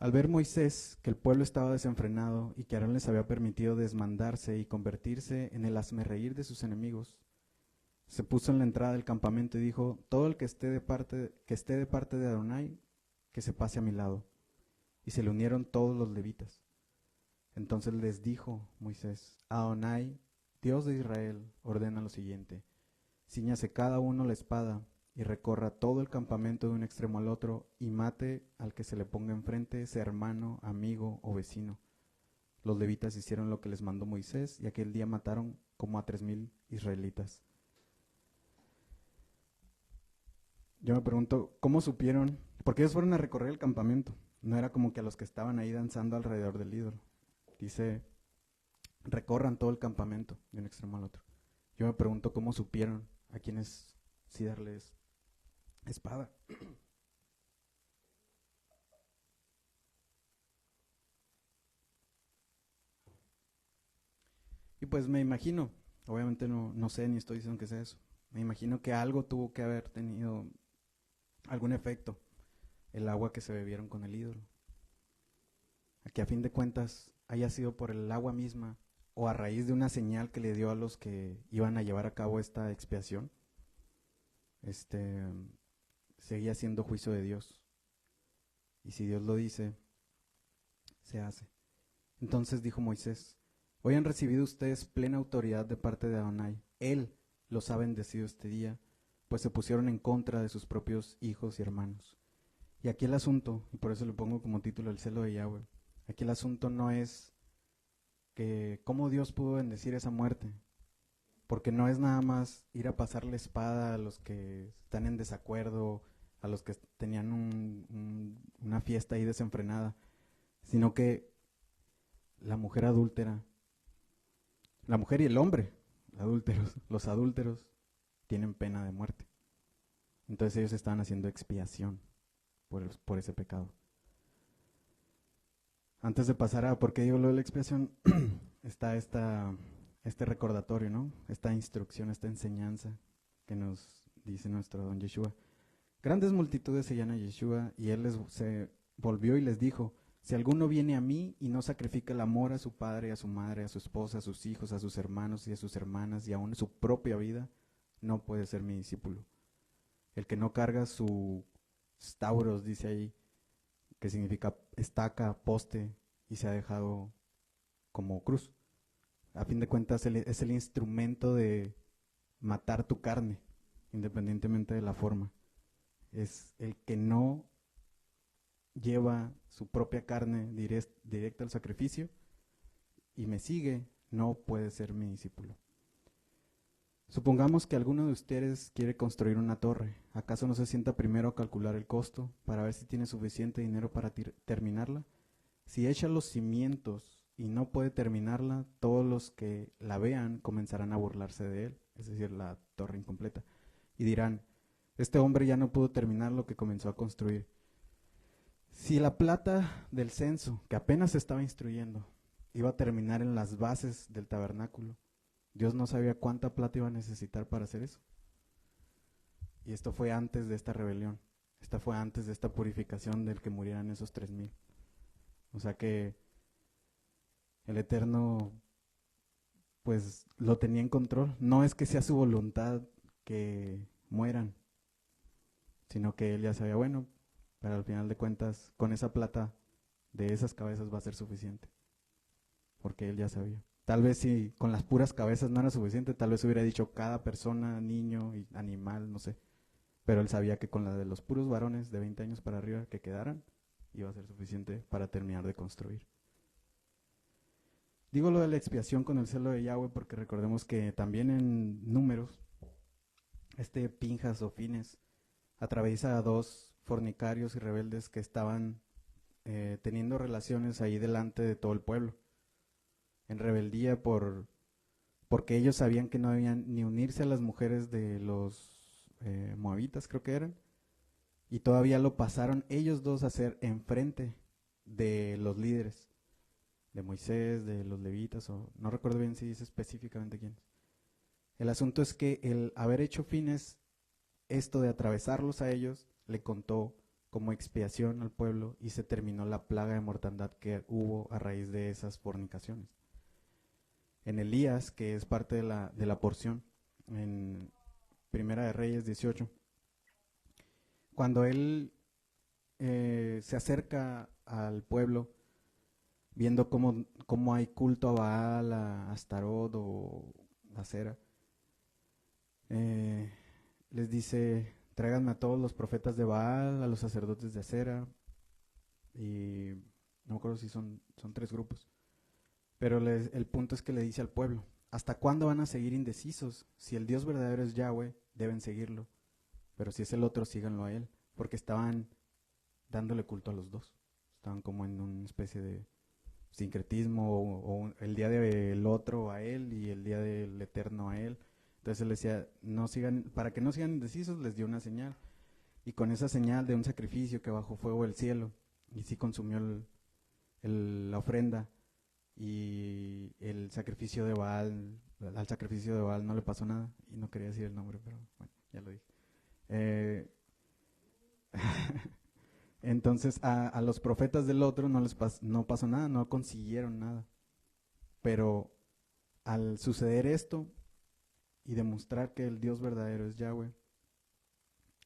A: Al ver Moisés que el pueblo estaba desenfrenado y que Aarón les había permitido desmandarse y convertirse en el hazmerreír de sus enemigos, se puso en la entrada del campamento y dijo: todo el que esté de parte de Adonai, que se pase a mi lado. Y se le unieron todos los levitas. Entonces les dijo Moisés: Adonai, Dios de Israel, ordena lo siguiente: cíñase cada uno la espada y recorra todo el campamento de un extremo al otro y mate al que se le ponga enfrente, sea hermano, amigo o vecino. Los levitas hicieron lo que les mandó Moisés y aquel día mataron como a 3,000 israelitas. Yo me pregunto, ¿cómo supieron? Porque ellos fueron a recorrer el campamento. No era como que a los que estaban ahí danzando alrededor del ídolo. Dice, recorran todo el campamento de un extremo al otro. Yo me pregunto cómo supieron a quienes sí darles espada. Y pues me imagino, obviamente no sé ni estoy diciendo que sea eso. Me imagino que algo tuvo que haber tenido algún efecto el agua que se bebieron con el ídolo. A que a fin de cuentas haya sido por el agua misma o a raíz de una señal que le dio a los que iban a llevar a cabo esta expiación, seguía siendo juicio de Dios. Y si Dios lo dice, se hace. Entonces dijo Moisés: hoy han recibido ustedes plena autoridad de parte de Adonai. Él los ha bendecido este día, pues se pusieron en contra de sus propios hijos y hermanos. Y aquí el asunto, y por eso le pongo como título el celo de Yahweh, aquí el asunto no es que cómo Dios pudo bendecir esa muerte, porque no es nada más ir a pasar la espada a los que están en desacuerdo, a los que tenían una fiesta ahí desenfrenada, sino que la mujer adúltera, la mujer y el hombre adúlteros, los adúlteros tienen pena de muerte. Entonces ellos estaban haciendo expiación por ese pecado. Antes de pasar a por qué digo lo de la expiación, está este recordatorio, ¿no? Esta instrucción, esta enseñanza que nos dice nuestro don Yeshua. Grandes multitudes seguían a Yeshua y él se volvió y les dijo: si alguno viene a mí y no sacrifica el amor a su padre, a su madre, a su esposa, a sus hijos, a sus hermanos y a sus hermanas y aún su propia vida, no puede ser mi discípulo. El que no carga su stauros, dice ahí, que significa estaca, poste, y se ha dejado como cruz. A fin de cuentas es el instrumento de matar tu carne, independientemente de la forma. Es el que no lleva su propia carne directa al sacrificio y me sigue, no puede ser mi discípulo. Supongamos que alguno de ustedes quiere construir una torre. ¿Acaso no se sienta primero a calcular el costo para ver si tiene suficiente dinero para terminarla? Si echa los cimientos y no puede terminarla, todos los que la vean comenzarán a burlarse de él, es decir, la torre incompleta, y dirán: este hombre ya no pudo terminar lo que comenzó a construir. Si la plata del censo, que apenas se estaba instruyendo, iba a terminar en las bases del tabernáculo, Dios no sabía cuánta plata iba a necesitar para hacer eso. Y esto fue antes de esta rebelión. Esta fue antes de esta purificación del que murieran esos 3,000. O sea que el Eterno pues lo tenía en control. No es que sea su voluntad que mueran, sino que él ya sabía, bueno, pero al final de cuentas con esa plata de esas cabezas va a ser suficiente. Porque él ya sabía. Tal vez si con las puras cabezas no era suficiente, tal vez hubiera dicho cada persona, niño y animal, no sé. Pero él sabía que con la de los puros varones de 20 años para arriba que quedaran, iba a ser suficiente para terminar de construir. Digo lo de la expiación con el celo de Yahweh porque recordemos que también en Números, Pinjas o Fines atraviesa a 2 fornicarios y rebeldes que estaban teniendo relaciones ahí delante de todo el pueblo, en rebeldía porque ellos sabían que no debían ni unirse a las mujeres de los moabitas, creo que eran, y todavía lo pasaron ellos dos a hacer enfrente de los líderes, de Moisés, de los levitas, o no recuerdo bien si dice específicamente quiénes. El asunto es que el haber hecho Fines esto de atravesarlos a ellos, le contó como expiación al pueblo y se terminó la plaga de mortandad que hubo a raíz de esas fornicaciones. En Elías, que es parte de la porción, en Primera de Reyes 18, cuando él se acerca al pueblo, viendo cómo hay culto a Baal, a Astarot o a Acera, les dice, tráiganme a todos los profetas de Baal, a los sacerdotes de Acera, y no me acuerdo si son 3 grupos, pero el punto es que le dice al pueblo, ¿hasta cuándo van a seguir indecisos? Si el Dios verdadero es Yahweh, deben seguirlo, pero si es el otro, síganlo a él, porque estaban dándole culto a los dos, estaban como en una especie de sincretismo, o el día del otro a él y el día del eterno a él. Entonces él decía, no sigan, para que no sigan indecisos, les dio una señal, y con esa señal de un sacrificio que bajó fuego del cielo y sí consumió la ofrenda, y el sacrificio de Baal, al sacrificio de Baal no le pasó nada, y no quería decir el nombre, pero bueno, ya lo dije. Eh, entonces a los profetas del otro no pasó nada, no consiguieron nada, pero al suceder esto y demostrar que el Dios verdadero es Yahweh,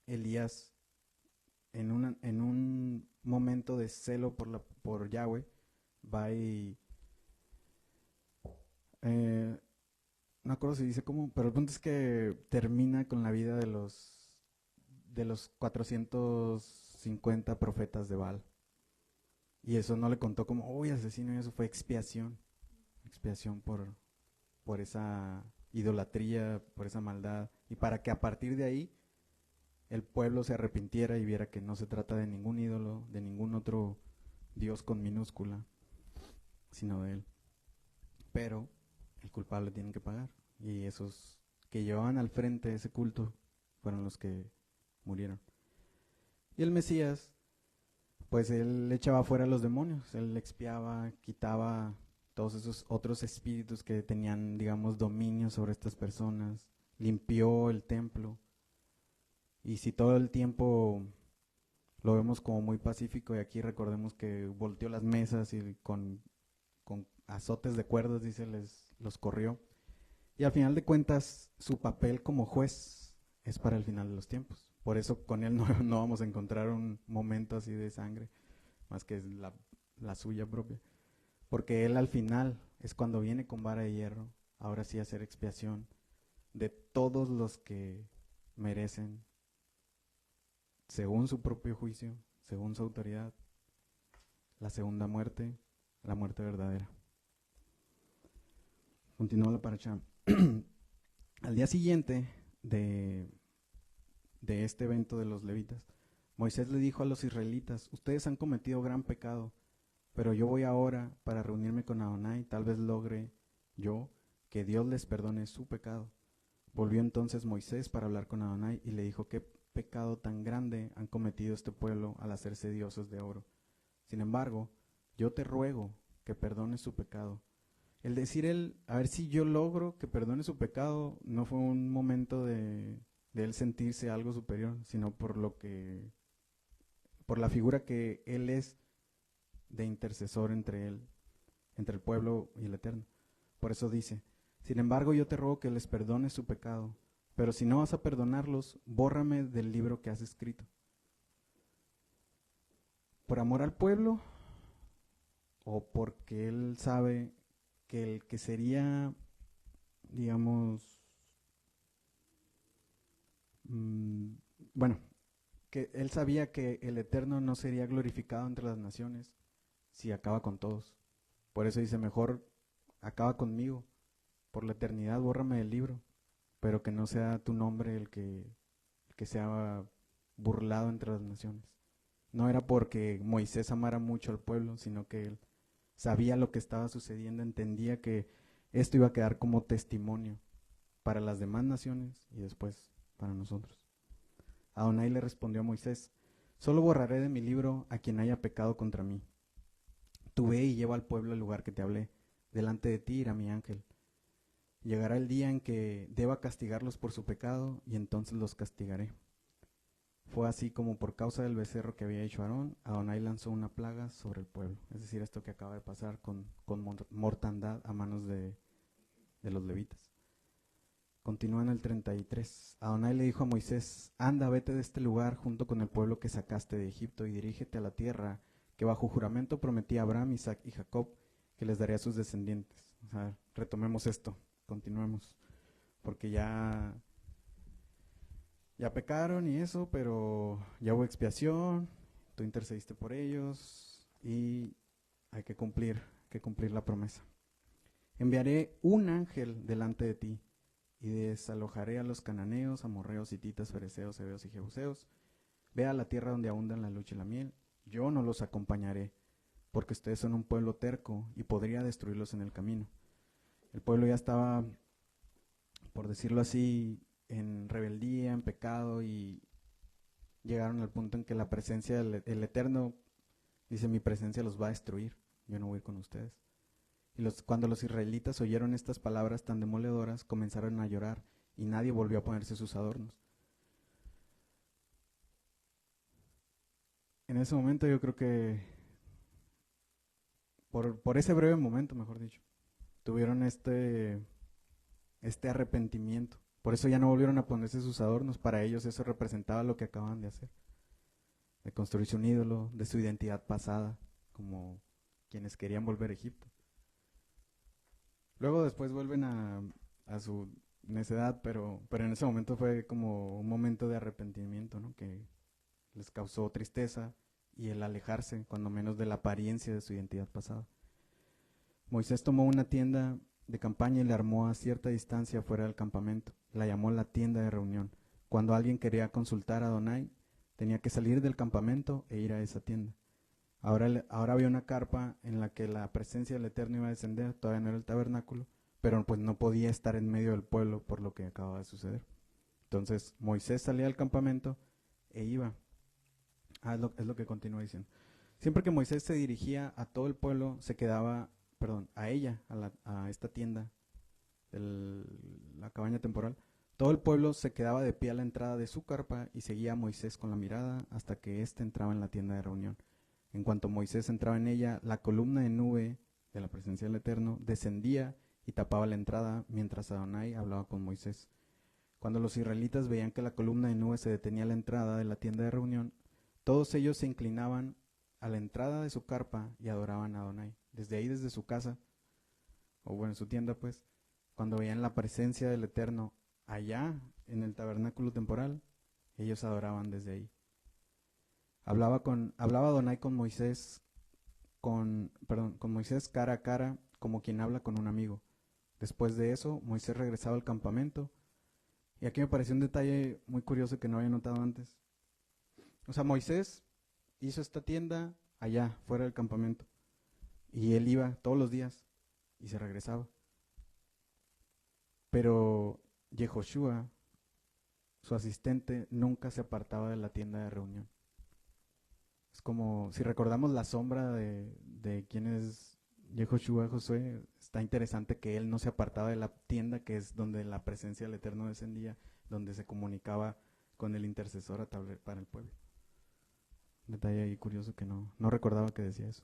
A: Elías, en un momento de celo por Yahweh, va y no acuerdo si dice cómo, pero el punto es que termina con la vida de los 450 profetas de Baal. Y eso no le contó como, uy, asesino, y eso fue expiación por esa idolatría, por esa maldad, y para que a partir de ahí el pueblo se arrepintiera y viera que no se trata de ningún ídolo, de ningún otro Dios con minúscula, sino de él. Pero el culpable tiene que pagar, y esos que llevaban al frente ese culto fueron los que murieron. Y el Mesías, pues él echaba fuera a los demonios, él expiaba, quitaba todos esos otros espíritus que tenían, digamos, dominio sobre estas personas, limpió el templo. Y si todo el tiempo lo vemos como muy pacífico, y aquí recordemos que volteó las mesas y con azotes de cuerdas, dice, los corrió. Y al final de cuentas, su papel como juez es para el final de los tiempos. Por eso con él no vamos a encontrar un momento así de sangre, más que la suya propia. Porque él al final es cuando viene con vara de hierro, ahora sí a hacer expiación de todos los que merecen, según su propio juicio, según su autoridad, la segunda muerte, la muerte verdadera. Continúa la paracha. Al día siguiente de este evento de los levitas, Moisés le dijo a los israelitas, ustedes han cometido gran pecado, pero yo voy ahora para reunirme con Adonai, tal vez logre yo que Dios les perdone su pecado. Volvió entonces Moisés para hablar con Adonai y le dijo, ¿qué pecado tan grande han cometido este pueblo al hacerse dioses de oro? Sin embargo, yo te ruego que perdones su pecado. El decir a ver si yo logro que perdone su pecado, no fue un momento de él sentirse algo superior, sino por la figura que él es de intercesor entre el pueblo y el Eterno. Por eso dice, sin embargo yo te ruego que les perdones su pecado, pero si no vas a perdonarlos, bórrame del libro que has escrito. ¿Por amor al pueblo o porque él sabe que el que sería, digamos, bueno, que él sabía que el Eterno no sería glorificado entre las naciones si acaba con todos? Por eso dice, mejor acaba conmigo, por la eternidad bórrame del libro, pero que no sea tu nombre el que sea burlado entre las naciones. No era porque Moisés amara mucho al pueblo, sino que él sabía lo que estaba sucediendo, entendía que esto iba a quedar como testimonio para las demás naciones y después para nosotros. Adonai le respondió a Moisés, solo borraré de mi libro a quien haya pecado contra mí. Tú ve y lleva al pueblo al lugar que te hablé. Delante de ti irá mi ángel. Llegará el día en que deba castigarlos por su pecado y entonces los castigaré. Fue así como por causa del becerro que había hecho Aarón, Adonai lanzó una plaga sobre el pueblo. Es decir, esto que acaba de pasar con mortandad a manos de los levitas. Continúa en el 33. Adonai le dijo a Moisés, anda, vete de este lugar junto con el pueblo que sacaste de Egipto y dirígete a la tierra que bajo juramento prometí a Abraham, Isaac y Jacob que les daría a sus descendientes. O sea, retomemos esto, continuemos, porque ya pecaron y eso, pero ya hubo expiación, tú intercediste por ellos y hay que cumplir la promesa. Enviaré un ángel delante de ti y desalojaré a los cananeos, amorreos, hititas, fereceos, heveos y jebuseos. Ve a la tierra donde abundan la leche y la miel. Yo no los acompañaré, porque ustedes son un pueblo terco y podría destruirlos en el camino. El pueblo ya estaba, por decirlo así, en rebeldía, en pecado, y llegaron al punto en que la presencia del Eterno dice, mi presencia los va a destruir, yo no voy con ustedes. Y cuando los israelitas oyeron estas palabras tan demoledoras, comenzaron a llorar y nadie volvió a ponerse sus adornos. En ese momento yo creo que, por ese breve momento, mejor dicho, tuvieron este arrepentimiento. Por eso ya no volvieron a ponerse sus adornos. Para ellos eso representaba lo que acaban de hacer, de construirse un ídolo, de su identidad pasada, como quienes querían volver a Egipto. Luego después vuelven a su necedad, pero en ese momento fue como un momento de arrepentimiento, ¿no? Que les causó tristeza y el alejarse, cuando menos, de la apariencia de su identidad pasada. Moisés tomó una tienda de campaña y la armó a cierta distancia fuera del campamento. La llamó la tienda de reunión. Cuando alguien quería consultar a Adonai, tenía que salir del campamento e ir a esa tienda. Ahora había una carpa en la que la presencia del Eterno iba a descender, todavía no era el tabernáculo, pero pues no podía estar en medio del pueblo por lo que acababa de suceder. Entonces Moisés salía del campamento e iba. Es lo que continúa diciendo. Siempre que Moisés se dirigía a todo el pueblo, se quedaba, perdón, a ella, a esta tienda, la cabaña temporal, todo el pueblo se quedaba de pie a la entrada de su carpa y seguía a Moisés con la mirada hasta que éste entraba en la tienda de reunión. En cuanto Moisés entraba en ella, la columna de nube de la presencia del Eterno descendía y tapaba la entrada mientras Adonai hablaba con Moisés. Cuando los israelitas veían que la columna de nube se detenía a la entrada de la tienda de reunión, todos ellos se inclinaban a la entrada de su carpa y adoraban a Adonai. Desde ahí, desde su casa, o bueno, en su tienda, pues, cuando veían la presencia del Eterno allá en el tabernáculo temporal, ellos adoraban desde ahí. Hablaba Adonai con Moisés, con Moisés cara a cara, como quien habla con un amigo. Después de eso, Moisés regresaba al campamento. Y aquí me pareció un detalle muy curioso que no había notado antes. O sea, Moisés hizo esta tienda allá, fuera del campamento. Y él iba todos los días y se regresaba. Pero Yehoshua, su asistente, nunca se apartaba de la tienda de reunión. Es como, si recordamos la sombra de quién es Yehoshua, Josué, está interesante que él no se apartaba de la tienda, que es donde la presencia del Eterno descendía, donde se comunicaba con el intercesor para el pueblo. Un detalle ahí curioso que no recordaba que decía eso.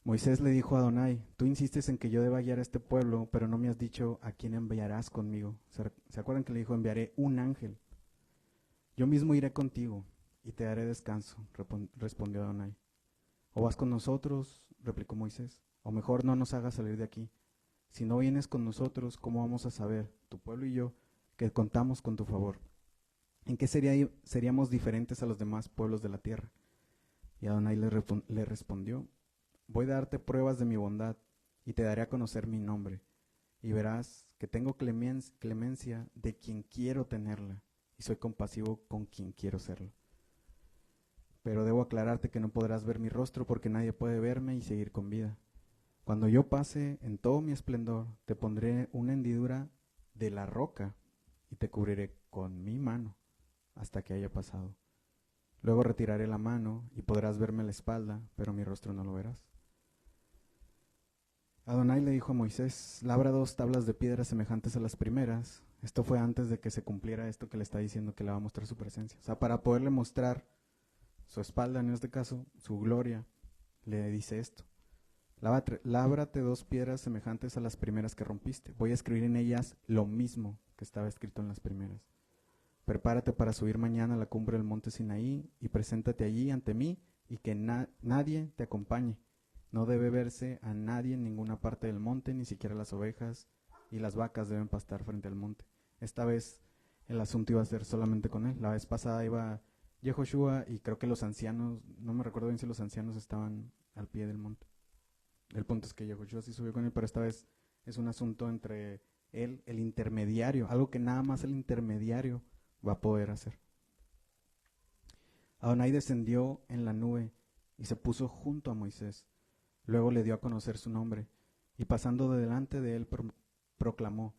A: Moisés le dijo a Adonai, tú insistes en que yo deba guiar a este pueblo, pero no me has dicho a quién enviarás conmigo. ¿Se acuerdan que le dijo, enviaré un ángel? Yo mismo iré contigo y te daré descanso, respondió Adonai. O vas con nosotros, replicó Moisés, o mejor no nos hagas salir de aquí. Si no vienes con nosotros, ¿cómo vamos a saber, tu pueblo y yo, que contamos con tu favor? ¿En qué seríamos diferentes a los demás pueblos de la tierra? Y Adonai le respondió, voy a darte pruebas de mi bondad y te daré a conocer mi nombre, y verás que tengo clemencia de quien quiero tenerla, y soy compasivo con quien quiero serlo. Pero debo aclararte que no podrás ver mi rostro porque nadie puede verme y seguir con vida. Cuando yo pase en todo mi esplendor, te pondré una hendidura de la roca y te cubriré con mi mano hasta que haya pasado. Luego retiraré la mano y podrás verme la espalda, pero mi rostro no lo verás. Adonai le dijo a Moisés, labra 2 tablas de piedra semejantes a las primeras. Esto fue antes de que se cumpliera esto que le está diciendo que le va a mostrar su presencia. O sea, para poderle mostrar su espalda, en este caso, su gloria, le dice esto. Lábrate 2 piedras semejantes a las primeras que rompiste. Voy a escribir en ellas lo mismo que estaba escrito en las primeras. Prepárate para subir mañana a la cumbre del monte Sinaí y preséntate allí ante mí y que nadie te acompañe. No debe verse a nadie en ninguna parte del monte, ni siquiera las ovejas y las vacas deben pastar frente al monte. Esta vez el asunto iba a ser solamente con él. La vez pasada iba Yehoshua y creo que los ancianos, no me recuerdo bien si los ancianos estaban al pie del monte. El punto es que Yehoshua sí subió con él, pero esta vez es un asunto entre él, el intermediario, algo que nada más el intermediario va a poder hacer. Adonai descendió en la nube y se puso junto a Moisés. Luego le dio a conocer su nombre y pasando de delante de él proclamó: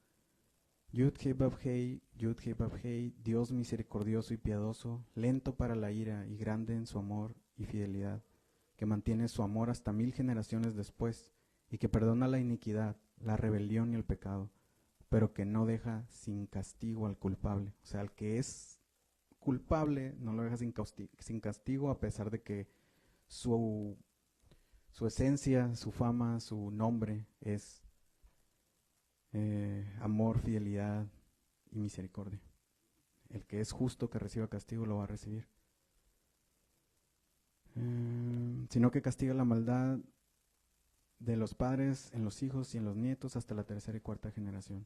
A: Yud-Heh-Vav-Hei, Yud-Heh-Vav-Hei, Dios misericordioso y piadoso, lento para la ira y grande en su amor y fidelidad, que mantiene su amor hasta 1000 generaciones después y que perdona la iniquidad, la rebelión y el pecado, pero que no deja sin castigo al culpable. O sea, al que es culpable no lo deja sin castigo, a pesar de que su esencia, su fama, su nombre es amor, fidelidad y misericordia. El que es justo que reciba castigo lo va a recibir. Sino que castiga la maldad de los padres en los hijos y en los nietos hasta la 3ª y 4ª generación.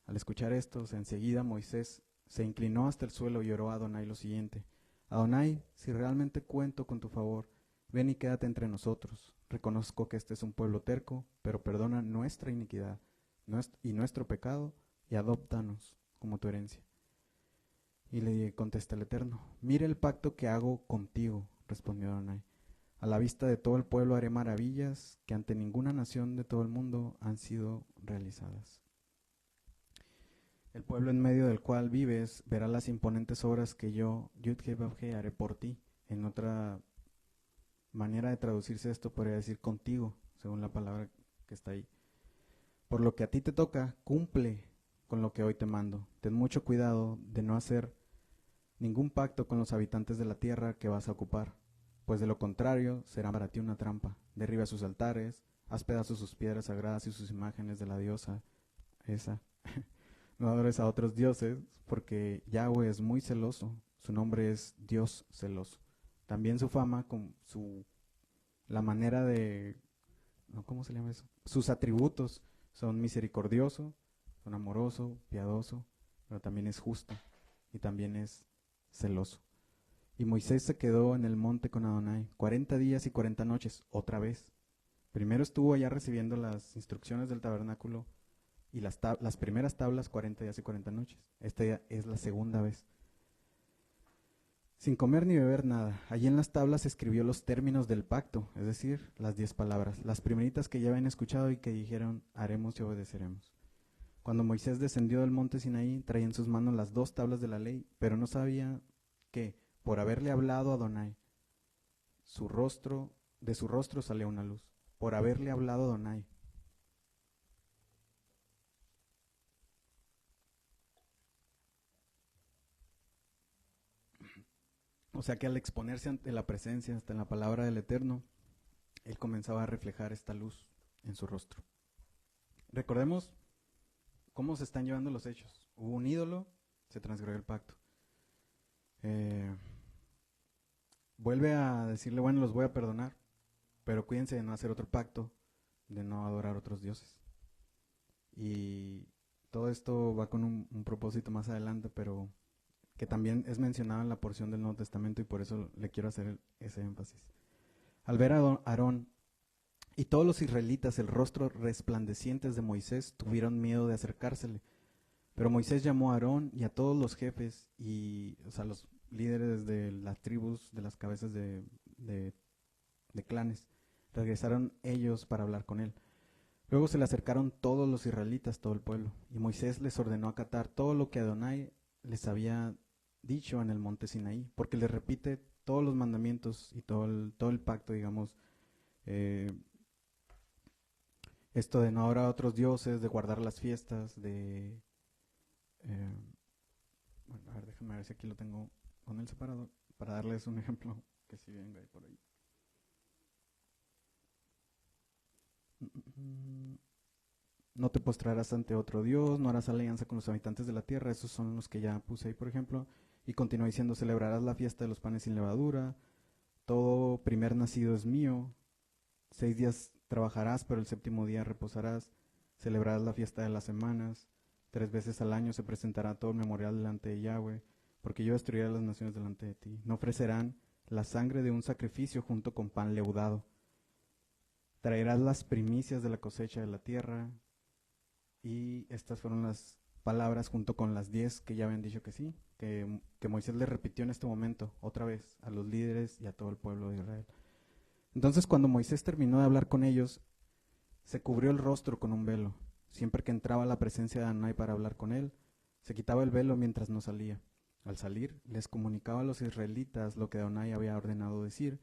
A: Al escuchar esto, enseguida Moisés se inclinó hasta el suelo y oró a Adonai lo siguiente: Adonai, si realmente cuento con tu favor, ven y quédate entre nosotros. Reconozco que este es un pueblo terco, pero perdona nuestra iniquidad y nuestro pecado y adóptanos como tu herencia. Y le contesta el Eterno: mire el pacto que hago contigo, respondió Adonai. A la vista de todo el pueblo haré maravillas que ante ninguna nación de todo el mundo han sido realizadas. El pueblo en medio del cual vives verá las imponentes obras que yo, Yud-Heh-Vav-Heh, haré por ti. En otra manera de traducirse esto podría decir contigo, según la palabra que está ahí. Por lo que a ti te toca, cumple con lo que hoy te mando. Ten mucho cuidado de no hacer ningún pacto con los habitantes de la tierra que vas a ocupar, pues de lo contrario será para ti una trampa. Derriba sus altares, haz pedazos sus piedras sagradas y sus imágenes de la diosa esa. No adores a otros dioses, porque Yahweh es muy celoso. Su nombre es Dios celoso. También su fama, con la manera de, ¿no? ¿Cómo se llama eso? Sus atributos son misericordioso, son amoroso, piadoso, pero también es justo y también es celoso. Y Moisés se quedó en el monte con Adonai 40 días y 40 noches, otra vez. Primero estuvo allá recibiendo las instrucciones del tabernáculo y las primeras tablas 40 días y 40 noches. Esta ya es la segunda vez. Sin comer ni beber nada. Allí en las tablas escribió los términos del pacto, es decir, las 10 palabras, las primeritas que ya habían escuchado y que dijeron: haremos y obedeceremos. Cuando Moisés descendió del monte Sinaí, traía en sus manos las 2 tablas de la ley, pero no sabía que, por haberle hablado a Adonai, de su rostro salió una luz. Por haberle hablado a Adonai. O sea que al exponerse ante la presencia, hasta en la palabra del Eterno, él comenzaba a reflejar esta luz en su rostro. Recordemos cómo se están llevando los hechos. Hubo un ídolo, se transgredió el pacto. Vuelve a decirle: bueno, los voy a perdonar, pero cuídense de no hacer otro pacto, de no adorar otros dioses. Y todo esto va con un propósito más adelante, pero que también es mencionado en la porción del Nuevo Testamento, y por eso le quiero hacer ese énfasis. Al ver a Aarón y todos los israelitas el rostro resplandecientes de Moisés, tuvieron miedo de acercársele. Pero Moisés llamó a Aarón y a todos los jefes y, o sea, los líderes de las tribus, de las cabezas de clanes. Regresaron ellos para hablar con él. Luego se le acercaron todos los israelitas, todo el pueblo, y Moisés les ordenó acatar todo lo que Adonai les había dicho en el monte Sinaí, porque les repite todos los mandamientos y todo el pacto, digamos, Esto de no adorar a otros dioses, de guardar las fiestas, bueno, a ver, déjame ver si aquí lo tengo con el separador para darles un ejemplo que si venga ahí por ahí. No te postrarás ante otro Dios, no harás alianza con los habitantes de la tierra, esos son los que ya puse ahí, por ejemplo. Y continúa diciendo, celebrarás la fiesta de los panes sin levadura, todo primer nacido es mío, 6 días trabajarás, pero el séptimo día reposarás, celebrarás la fiesta de las semanas, 3 veces al año se presentará todo el memorial delante de Yahweh, porque yo destruiré a las naciones delante de ti. No ofrecerán la sangre de un sacrificio junto con pan leudado. Traerás las primicias de la cosecha de la tierra, y estas fueron las palabras junto con las 10 que ya habían dicho que sí, que Moisés le repitió en este momento, otra vez, a los líderes y a todo el pueblo de Israel. Entonces cuando Moisés terminó de hablar con ellos, se cubrió el rostro con un velo. Siempre que entraba a la presencia de Adonai para hablar con él, se quitaba el velo mientras no salía. Al salir, les comunicaba a los israelitas lo que Adonai había ordenado decir,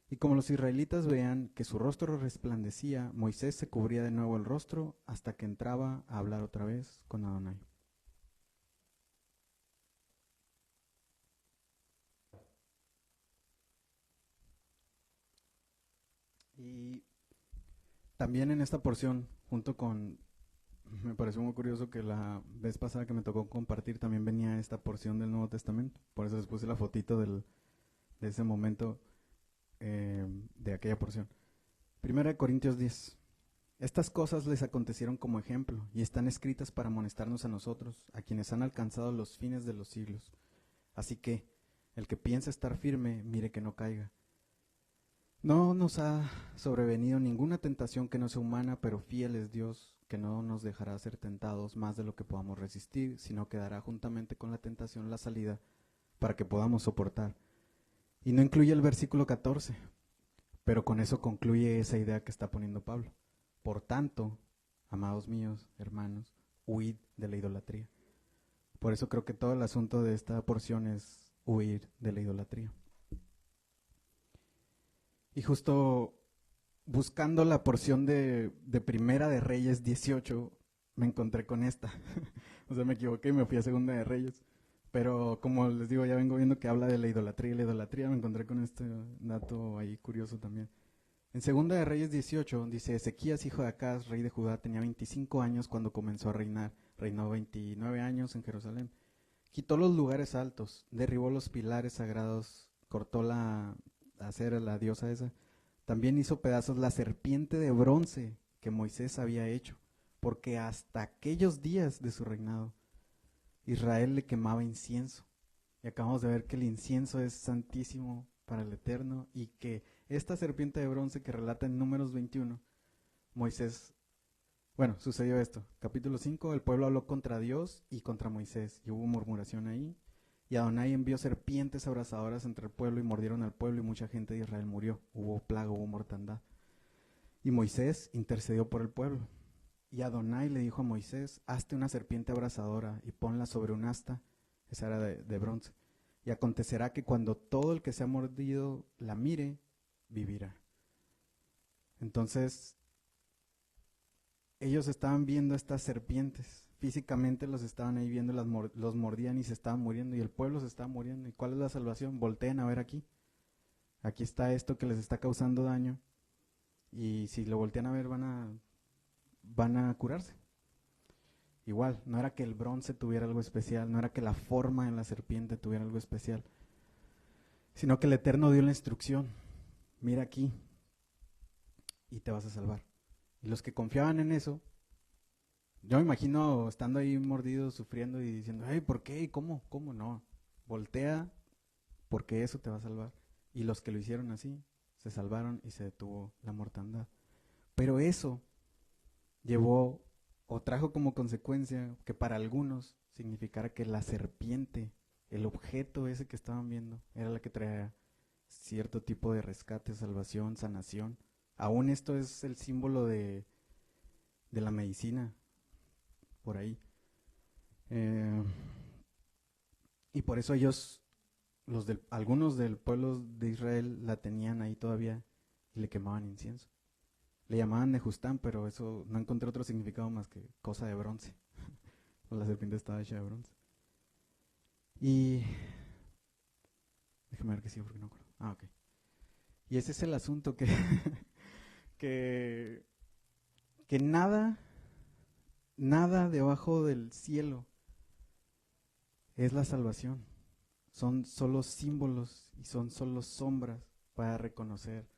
A: y como los israelitas veían que su rostro resplandecía, Moisés se cubría de nuevo el rostro hasta que entraba a hablar otra vez con Adonai. Y también en esta porción, junto con, me pareció muy curioso que la vez pasada que me tocó compartir también venía esta porción del Nuevo Testamento, por eso les puse la fotito de ese momento, de aquella porción. Primera de Corintios 10. Estas cosas les acontecieron como ejemplo y están escritas para amonestarnos a nosotros, a quienes han alcanzado los fines de los siglos. Así que, el que piensa estar firme, mire que no caiga. No nos ha sobrevenido ninguna tentación que no sea humana, pero fiel es Dios, que no nos dejará ser tentados más de lo que podamos resistir, sino que dará juntamente con la tentación la salida para que podamos soportar. Y no incluye el versículo 14, pero con eso concluye esa idea que está poniendo Pablo. Por tanto, amados míos, hermanos, huid de la idolatría. Por eso creo que todo el asunto de esta porción es huir de la idolatría. Y justo buscando la porción de Primera de Reyes 18, me encontré con esta. O sea, me equivoqué y me fui a Segunda de Reyes. Pero como les digo, ya vengo viendo que habla de la idolatría y la idolatría, me encontré con este dato ahí curioso también. En Segunda de Reyes 18 dice, Ezequías, hijo de Acaz, rey de Judá, tenía 25 años cuando comenzó a reinar. Reinó 29 años en Jerusalén. Quitó los lugares altos, derribó los pilares sagrados, cortó la acera, la diosa esa. También hizo pedazos la serpiente de bronce que Moisés había hecho, porque hasta aquellos días de su reinado Israel le quemaba incienso. Y acabamos de ver que el incienso es santísimo para el Eterno y que esta serpiente de bronce que relata en Números 21, Moisés, bueno, sucedió esto. Capítulo 5, el pueblo habló contra Dios y contra Moisés y hubo murmuración ahí. Y Adonai envió serpientes abrasadoras entre el pueblo y mordieron al pueblo y mucha gente de Israel murió. Hubo plaga, hubo mortandad. Y Moisés intercedió por el pueblo. Y Adonai le dijo a Moisés, hazte una serpiente abrasadora y ponla sobre un asta, esa era de bronce. Y acontecerá que cuando todo el que se ha mordido la mire, vivirá. Entonces, ellos estaban viendo estas serpientes, físicamente los estaban ahí viendo, los mordían y se estaban muriendo, y el pueblo se estaba muriendo. ¿Y cuál es la salvación? Volteen a ver aquí. Aquí está esto que les está causando daño, y si lo voltean a ver van a curarse. Igual, no era que el bronce tuviera algo especial, no era que la forma en la serpiente tuviera algo especial, sino que el Eterno dio la instrucción, mira aquí y te vas a salvar. Y los que confiaban en eso, yo me imagino estando ahí mordido, sufriendo y diciendo, hey, ¿por qué? ¿Cómo? ¿Cómo no? Voltea porque eso te va a salvar. Y los que lo hicieron así, se salvaron y se detuvo la mortandad. Pero eso llevó o trajo como consecuencia que para algunos significara que la serpiente, el objeto ese que estaban viendo, era la que traía cierto tipo de rescate, salvación, sanación. Aún esto es el símbolo de la medicina, por ahí. Eh, y por eso ellos, algunos del pueblo de Israel la tenían ahí todavía y le quemaban incienso. Le llamaban Nejustán, pero eso no encontré otro significado más que cosa de bronce. La serpiente estaba hecha de bronce. Y déjame ver qué sigue porque no acuerdo. Ok. Y ese es el asunto que, que nada debajo del cielo es la salvación. Son solo símbolos y son solo sombras para reconocer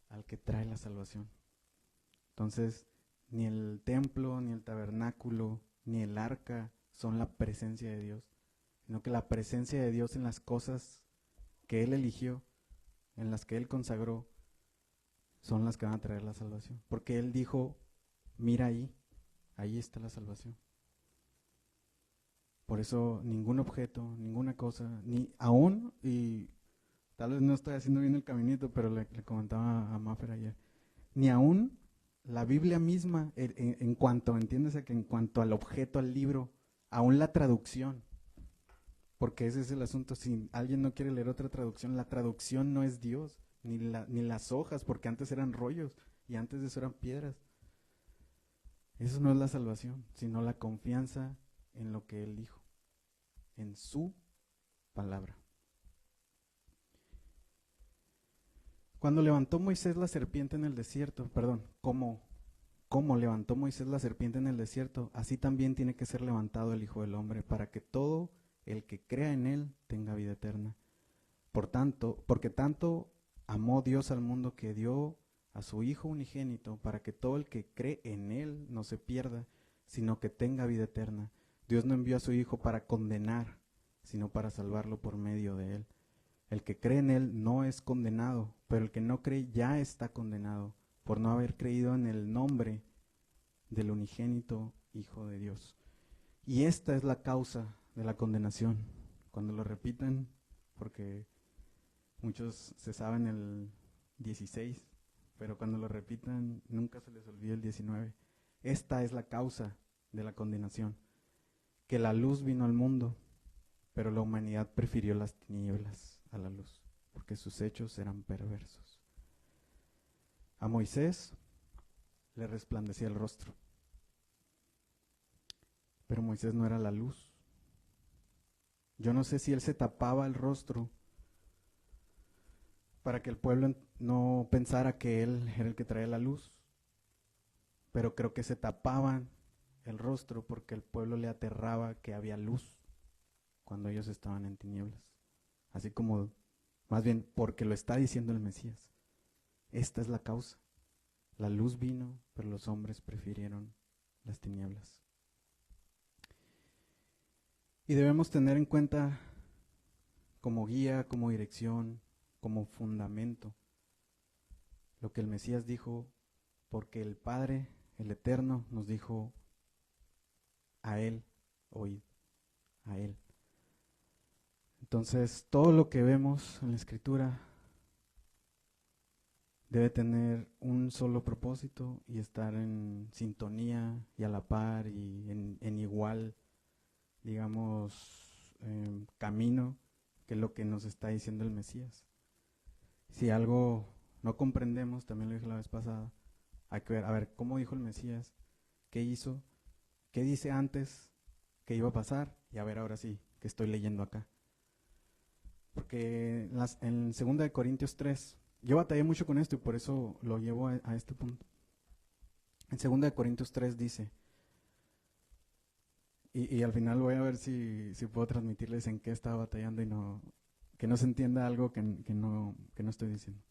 A: al que trae la salvación. Entonces, ni el templo, ni el tabernáculo, ni el arca son la presencia de Dios, sino que la presencia de Dios en las cosas que Él eligió, en las que Él consagró, son las que van a traer la salvación. Porque Él dijo, mira ahí está la salvación. Por eso ningún objeto, ninguna cosa, ni aún, y tal vez no estoy haciendo bien el caminito, pero le comentaba a Maffer ayer, ni aún la Biblia misma, en cuanto, entiéndase que en cuanto al objeto, al libro, aún la traducción, porque ese es el asunto, si alguien no quiere leer otra traducción, la traducción no es Dios, ni las hojas, porque antes eran rollos y antes de eso eran piedras. Eso no es la salvación, sino la confianza en lo que Él dijo, en su palabra. Cuando levantó Moisés la serpiente en el desierto, como levantó Moisés la serpiente en el desierto, así también tiene que ser levantado el Hijo del Hombre, para que todo el que crea en Él tenga vida eterna. Por tanto, porque tanto amó Dios al mundo que dio a su Hijo unigénito, para que todo el que cree en Él no se pierda, sino que tenga vida eterna. Dios no envió a su Hijo para condenar, sino para salvarlo por medio de Él. El que cree en Él no es condenado, pero el que no cree ya está condenado, por no haber creído en el nombre del unigénito Hijo de Dios. Y esta es la causa de la condenación. Cuando lo repitan, porque muchos se saben el 16, pero cuando lo repitan nunca se les olvida el 19. Esta es la causa de la condenación, que la luz vino al mundo, pero la humanidad prefirió las tinieblas a la luz, porque sus hechos eran perversos. A Moisés le resplandecía el rostro, pero Moisés no era la luz. Yo no sé si él se tapaba el rostro para que el pueblo no pensara que él era el que traía la luz, pero creo que se tapaban el rostro porque el pueblo le aterraba que había luz cuando ellos estaban en tinieblas. Así como, más bien, porque lo está diciendo el Mesías. Esta es la causa. La luz vino, pero los hombres prefirieron las tinieblas. Y debemos tener en cuenta como guía, como dirección, como fundamento, lo que el Mesías dijo, porque el Padre, el Eterno, nos dijo, a Él oíd, a Él. Entonces, todo lo que vemos en la Escritura debe tener un solo propósito y estar en sintonía y a la par y en igual, digamos, camino que lo que nos está diciendo el Mesías. Si algo no comprendemos, también lo dije la vez pasada, hay que ver, a ver, ¿cómo dijo el Mesías? ¿Qué hizo? ¿Qué dice antes que iba a pasar? Y a ver, ahora sí, que estoy leyendo acá. Porque en 2 Corintios 3, yo batallé mucho con esto y por eso lo llevo a este punto. En 2 Corintios 3 dice, y al final voy a ver si puedo transmitirles en qué estaba batallando y que no se entienda algo que no estoy diciendo.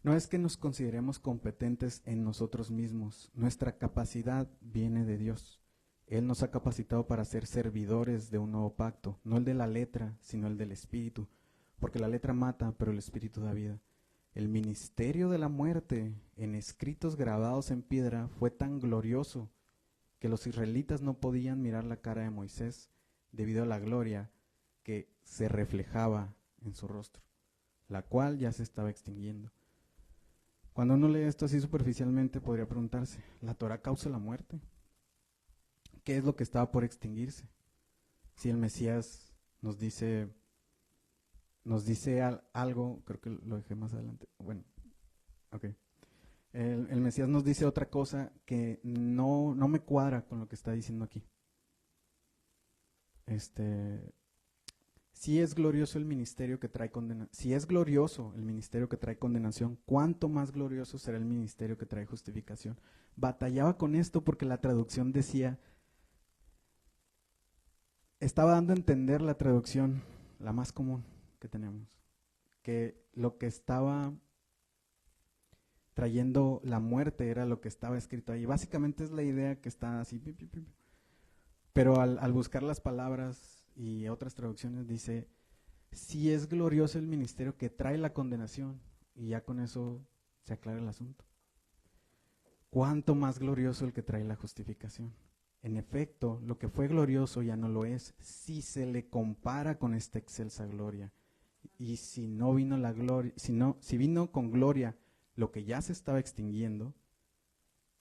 A: No es que nos consideremos competentes en nosotros mismos, nuestra capacidad viene de Dios. Él nos ha capacitado para ser servidores de un nuevo pacto, no el de la letra, sino el del Espíritu, porque la letra mata, pero el Espíritu da vida. El ministerio de la muerte, en escritos grabados en piedra, fue tan glorioso que los israelitas no podían mirar la cara de Moisés debido a la gloria que se reflejaba en su rostro, la cual ya se estaba extinguiendo. Cuando uno lee esto así superficialmente, podría preguntarse, ¿la Torah causa la muerte? ¿Qué es lo que estaba por extinguirse? Si el Mesías nos dice algo, creo que lo dejé más adelante. Bueno, ok. El Mesías nos dice otra cosa que no me cuadra con lo que está diciendo aquí. Si es glorioso el ministerio que trae condenación, si es glorioso el ministerio que trae condenación, ¿cuánto más glorioso será el ministerio que trae justificación? Batallaba con esto porque la traducción decía, estaba dando a entender la traducción, la más común que tenemos, que lo que estaba trayendo la muerte era lo que estaba escrito ahí. Básicamente es la idea que está así, pero al buscar las palabras y otras traducciones dice, si es glorioso el ministerio que trae la condenación, y ya con eso se aclara el asunto. ¿Cuánto más glorioso el que trae la justificación? En efecto, lo que fue glorioso ya no lo es, si se le compara con esta excelsa gloria. Y si no vino la gloria, si vino con gloria lo que ya se estaba extinguiendo,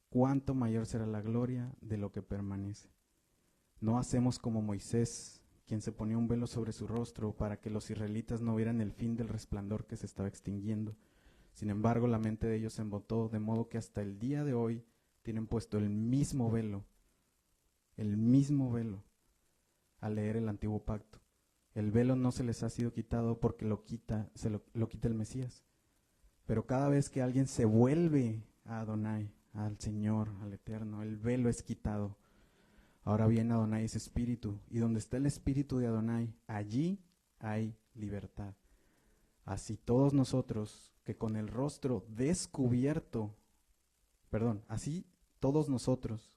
A: ¿cuánto mayor será la gloria de lo que permanece? No hacemos como Moisés, quien se ponía un velo sobre su rostro para que los israelitas no vieran el fin del resplandor que se estaba extinguiendo. Sin embargo, la mente de ellos se embotó, de modo que hasta el día de hoy tienen puesto el mismo velo, al leer el antiguo pacto. El velo no se les ha sido quitado porque lo quita el Mesías. Pero cada vez que alguien se vuelve a Adonai, al Señor, al Eterno, el velo es quitado. Ahora bien, Adonai es espíritu, y donde está el espíritu de Adonai, allí hay libertad. Así todos nosotros que con el rostro descubierto, así todos nosotros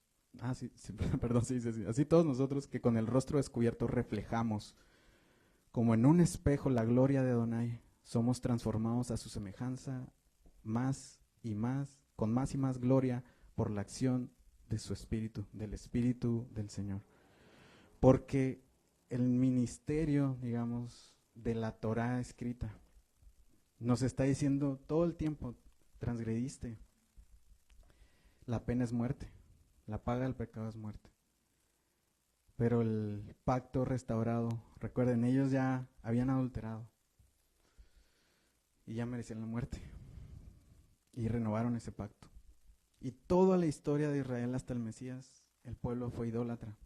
A: que con el rostro descubierto reflejamos como en un espejo la gloria de Adonai, somos transformados a su semejanza más y más, con más y más gloria por la acción de su espíritu, del espíritu del Señor. Porque el ministerio, digamos, de la Torá escrita nos está diciendo todo el tiempo, transgrediste, la pena es muerte, la paga del pecado es muerte. Pero el pacto restaurado, recuerden, ellos ya habían adulterado y ya merecían la muerte y renovaron ese pacto. Y toda la historia de Israel hasta el Mesías, el pueblo fue idólatra.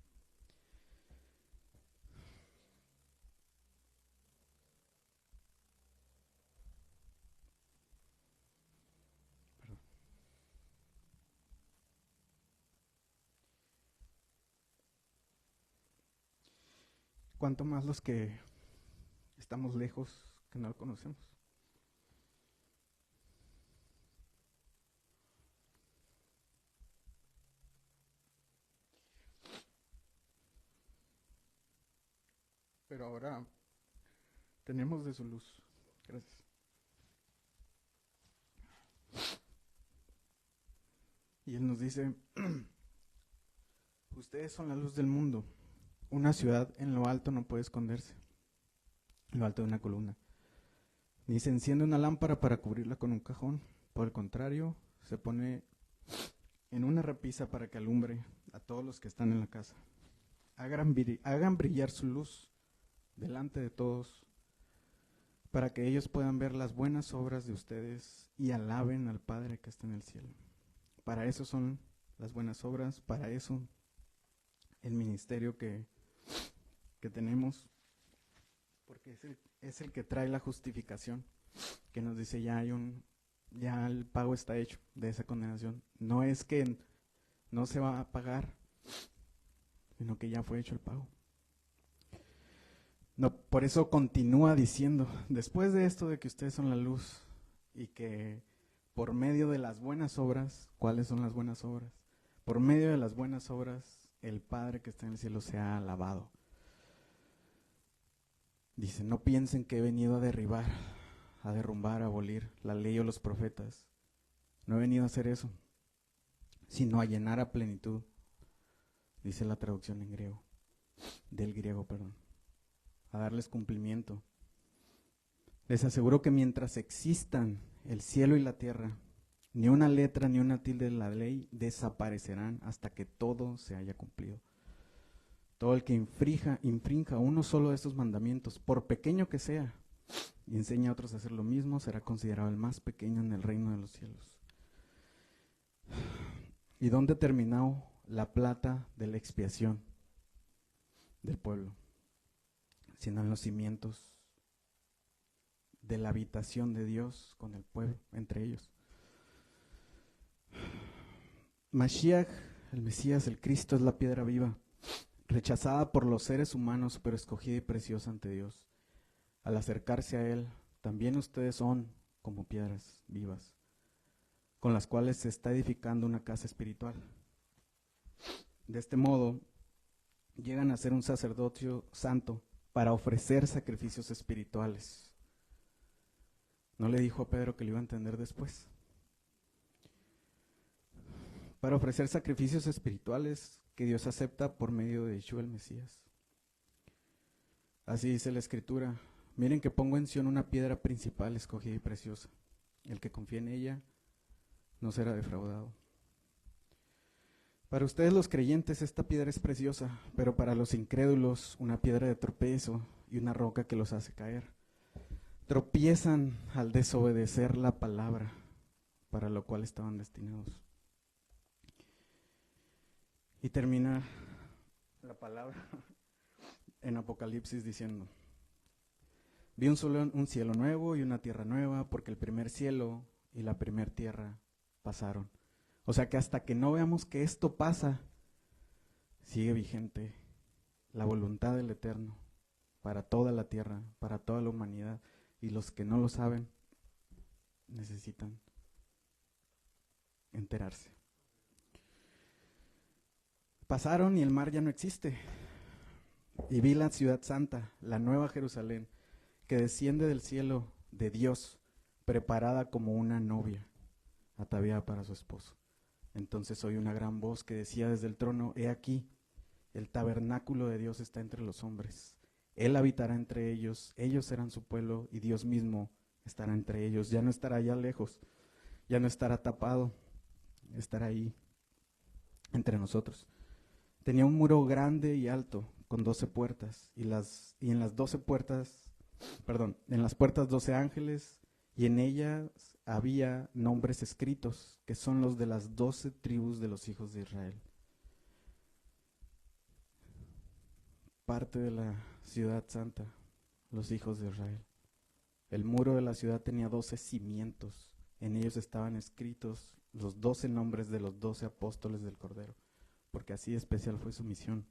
A: ¿Cuánto más los que estamos lejos, que no lo conocemos? Pero ahora tenemos de su luz. Gracias. Y Él nos dice, ustedes son la luz del mundo. Una ciudad en lo alto no puede esconderse, en lo alto de una columna. Ni se enciende una lámpara para cubrirla con un cajón. Por el contrario, se pone en una repisa para que alumbre a todos los que están en la casa. Hagan brillar su luz delante de todos, para que ellos puedan ver las buenas obras de ustedes y alaben al Padre que está en el cielo. Para eso son las buenas obras, para eso el ministerio que tenemos, porque es el que trae la justificación, que nos dice ya el pago está hecho de esa condenación. No es que no se va a pagar, sino que ya fue hecho el pago. No, por eso continúa diciendo, después de esto de que ustedes son la luz y que por medio de las buenas obras, ¿cuáles son las buenas obras? Por medio de las buenas obras, el Padre que está en el cielo sea alabado. Dice, no piensen que he venido a derribar, a derrumbar, a abolir la ley o los profetas. No he venido a hacer eso, sino a llenar a plenitud, dice la traducción en griego, del griego, a darles cumplimiento. Les aseguro que mientras existan el cielo y la tierra, ni una letra ni una tilde de la ley desaparecerán hasta que todo se haya cumplido. Todo el que infrinja uno solo de estos mandamientos, por pequeño que sea, y enseña a otros a hacer lo mismo, será considerado el más pequeño en el reino de los cielos. ¿Y dónde terminó la plata de la expiación del pueblo? Sino en los cimientos de la habitación de Dios con el pueblo, entre ellos. Mashiach, el Mesías, el Cristo, es la piedra viva, rechazada por los seres humanos, pero escogida y preciosa ante Dios. Al acercarse a Él, también ustedes son como piedras vivas, con las cuales se está edificando una casa espiritual. De este modo, llegan a ser un sacerdocio santo para ofrecer sacrificios espirituales. ¿No le dijo a Pedro que lo iba a entender después? Para ofrecer sacrificios espirituales que Dios acepta por medio de Yeshua el Mesías. Así dice la Escritura: miren que pongo en Sion una piedra principal, escogida y preciosa. El que confía en ella no será defraudado. Para ustedes los creyentes esta piedra es preciosa, pero para los incrédulos una piedra de tropiezo y una roca que los hace caer. Tropiezan al desobedecer la palabra para lo cual estaban destinados. Y termina la palabra en Apocalipsis diciendo: vi un cielo nuevo y una tierra nueva, porque el primer cielo y la primer tierra pasaron. O sea que hasta que no veamos que esto pasa, sigue vigente la voluntad del Eterno para toda la tierra, para toda la humanidad. Y los que no lo saben necesitan enterarse. Pasaron y el mar ya no existe. Y vi la ciudad santa, la nueva Jerusalén, que desciende del cielo de Dios, preparada como una novia, ataviada para su esposo. Entonces oí una gran voz que decía desde el trono: he aquí, el tabernáculo de Dios está entre los hombres. Él habitará entre ellos, ellos serán su pueblo y Dios mismo estará entre ellos. Ya no estará allá lejos, ya no estará tapado, estará ahí entre nosotros. Tenía un muro grande y alto con 12 puertas en las puertas 12 ángeles, y en ellas había nombres escritos que son los de las 12 tribus de los hijos de Israel. Parte de la ciudad santa, los hijos de Israel. El muro de la ciudad tenía 12 cimientos. En ellos estaban escritos los 12 nombres de los 12 apóstoles del Cordero, porque así especial fue su misión.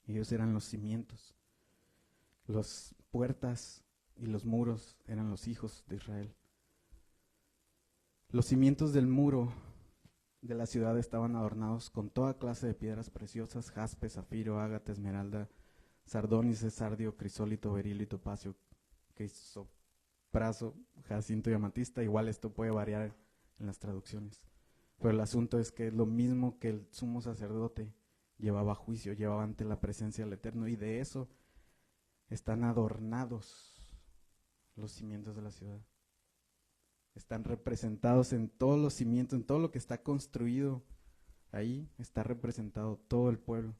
A: Ellos eran los cimientos. Las puertas y los muros eran los hijos de Israel. Los cimientos del muro de la ciudad estaban adornados con toda clase de piedras preciosas: jaspe, zafiro, ágata, esmeralda, sardónice, sardio, crisólito, berilo y topacio, crisopraso, jacinto y amatista. Igual esto puede variar en las traducciones, pero el asunto es que es lo mismo que el sumo sacerdote llevaba juicio, llevaba ante la presencia del Eterno, y de eso están adornados los cimientos de la ciudad. Están representados en todos los cimientos, en todo lo que está construido. Ahí está representado todo el pueblo,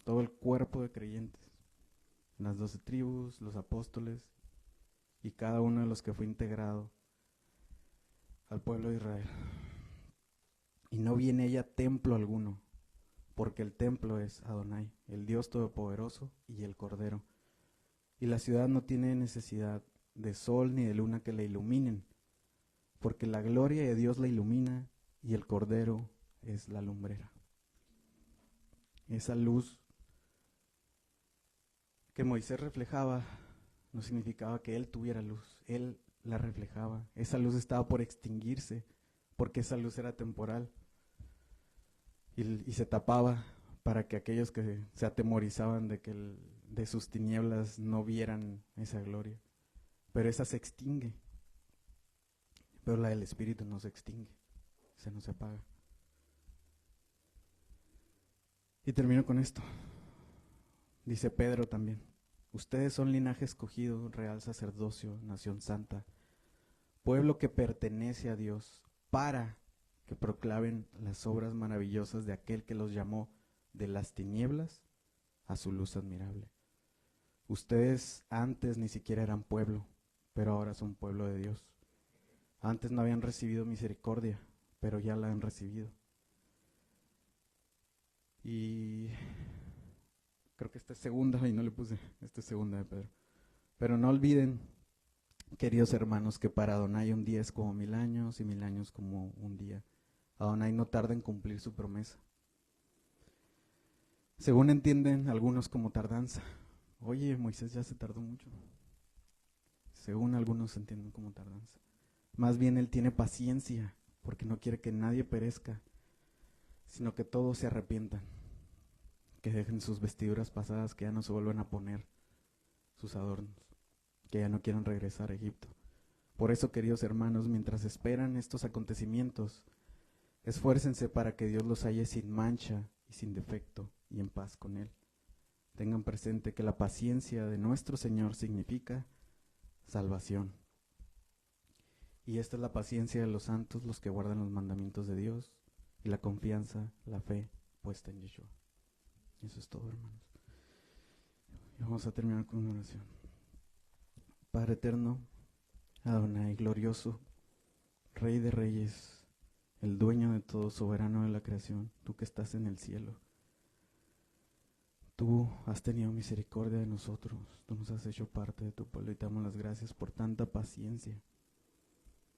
A: todo el cuerpo de creyentes, las 12 tribus, los apóstoles y cada uno de los que fue integrado al pueblo de Israel. Y no vi en ella templo alguno, porque el templo es Adonai, el Dios Todopoderoso y el Cordero. Y la ciudad no tiene necesidad de sol ni de luna que la iluminen, porque la gloria de Dios la ilumina y el Cordero es la lumbrera. Esa luz que Moisés reflejaba no significaba que él tuviera luz, él la reflejaba. Esa luz estaba por extinguirse, porque esa luz era temporal y se tapaba para que aquellos que se atemorizaban de sus tinieblas no vieran esa gloria. Pero esa se extingue. Pero la del Espíritu no se extingue, se nos apaga. Y termino con esto. Dice Pedro también: ustedes son linaje escogido, real sacerdocio, nación santa, pueblo que pertenece a Dios, para que proclamen las obras maravillosas de aquel que los llamó de las tinieblas a su luz admirable. Ustedes antes ni siquiera eran pueblo, pero ahora son pueblo de Dios. Antes no habían recibido misericordia, pero ya la han recibido. Y creo que esta es segunda, y no le puse, esta es segunda de Pedro. Pero no olviden, queridos hermanos, que para Adonai un día es como 1000 años y 1000 años como un día. Adonai no tarda en cumplir su promesa. Según entienden algunos como tardanza. Oye, Moisés ya se tardó mucho. Según algunos entienden como tardanza. Más bien Él tiene paciencia, porque no quiere que nadie perezca, sino que todos se arrepientan, que dejen sus vestiduras pasadas, que ya no se vuelvan a poner sus adornos, que ya no quieran regresar a Egipto. Por eso, queridos hermanos, mientras esperan estos acontecimientos, esfuércense para que Dios los halle sin mancha y sin defecto y en paz con Él. Tengan presente que la paciencia de nuestro Señor significa salvación. Y esta es la paciencia de los santos, los que guardan los mandamientos de Dios, y la confianza, la fe puesta en Yeshua. Eso es todo, hermanos. Y vamos a terminar con una oración. Padre eterno, Adonai, glorioso, Rey de reyes, el dueño de todo, soberano de la creación, tú que estás en el cielo. Tú has tenido misericordia de nosotros, tú nos has hecho parte de tu pueblo y te damos las gracias por tanta paciencia,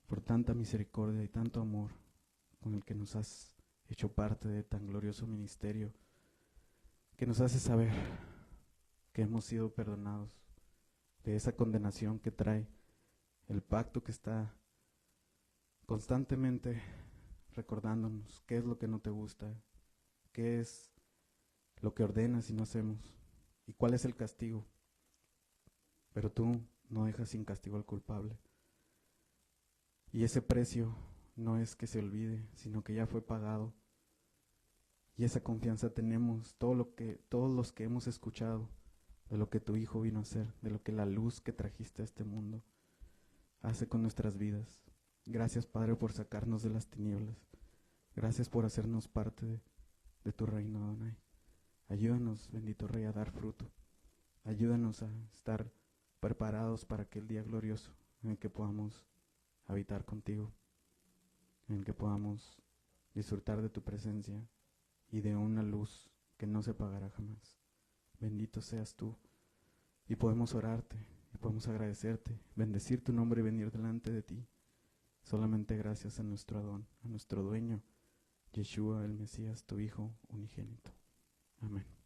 A: por tanta misericordia y tanto amor con el que nos has hecho parte de tan glorioso ministerio, que nos hace saber que hemos sido perdonados de esa condenación que trae el pacto que está constantemente recordándonos qué es lo que no te gusta, qué es lo que ordenas y no hacemos, y cuál es el castigo. Pero tú no dejas sin castigo al culpable. Y ese precio no es que se olvide, sino que ya fue pagado. Y esa confianza tenemos, todos los que hemos escuchado de lo que tu Hijo vino a hacer, de lo que la luz que trajiste a este mundo hace con nuestras vidas. Gracias, Padre, por sacarnos de las tinieblas. Gracias por hacernos parte de tu reino, Adonai. Ayúdanos, bendito Rey, a dar fruto. Ayúdanos a estar preparados para aquel día glorioso en el que podamos habitar contigo, en el que podamos disfrutar de tu presencia y de una luz que no se apagará jamás. Bendito seas tú. Y podemos orarte, y podemos agradecerte, bendecir tu nombre y venir delante de ti. Solamente gracias a nuestro Adón, a nuestro dueño, Yeshua el Mesías, tu Hijo unigénito. Amén.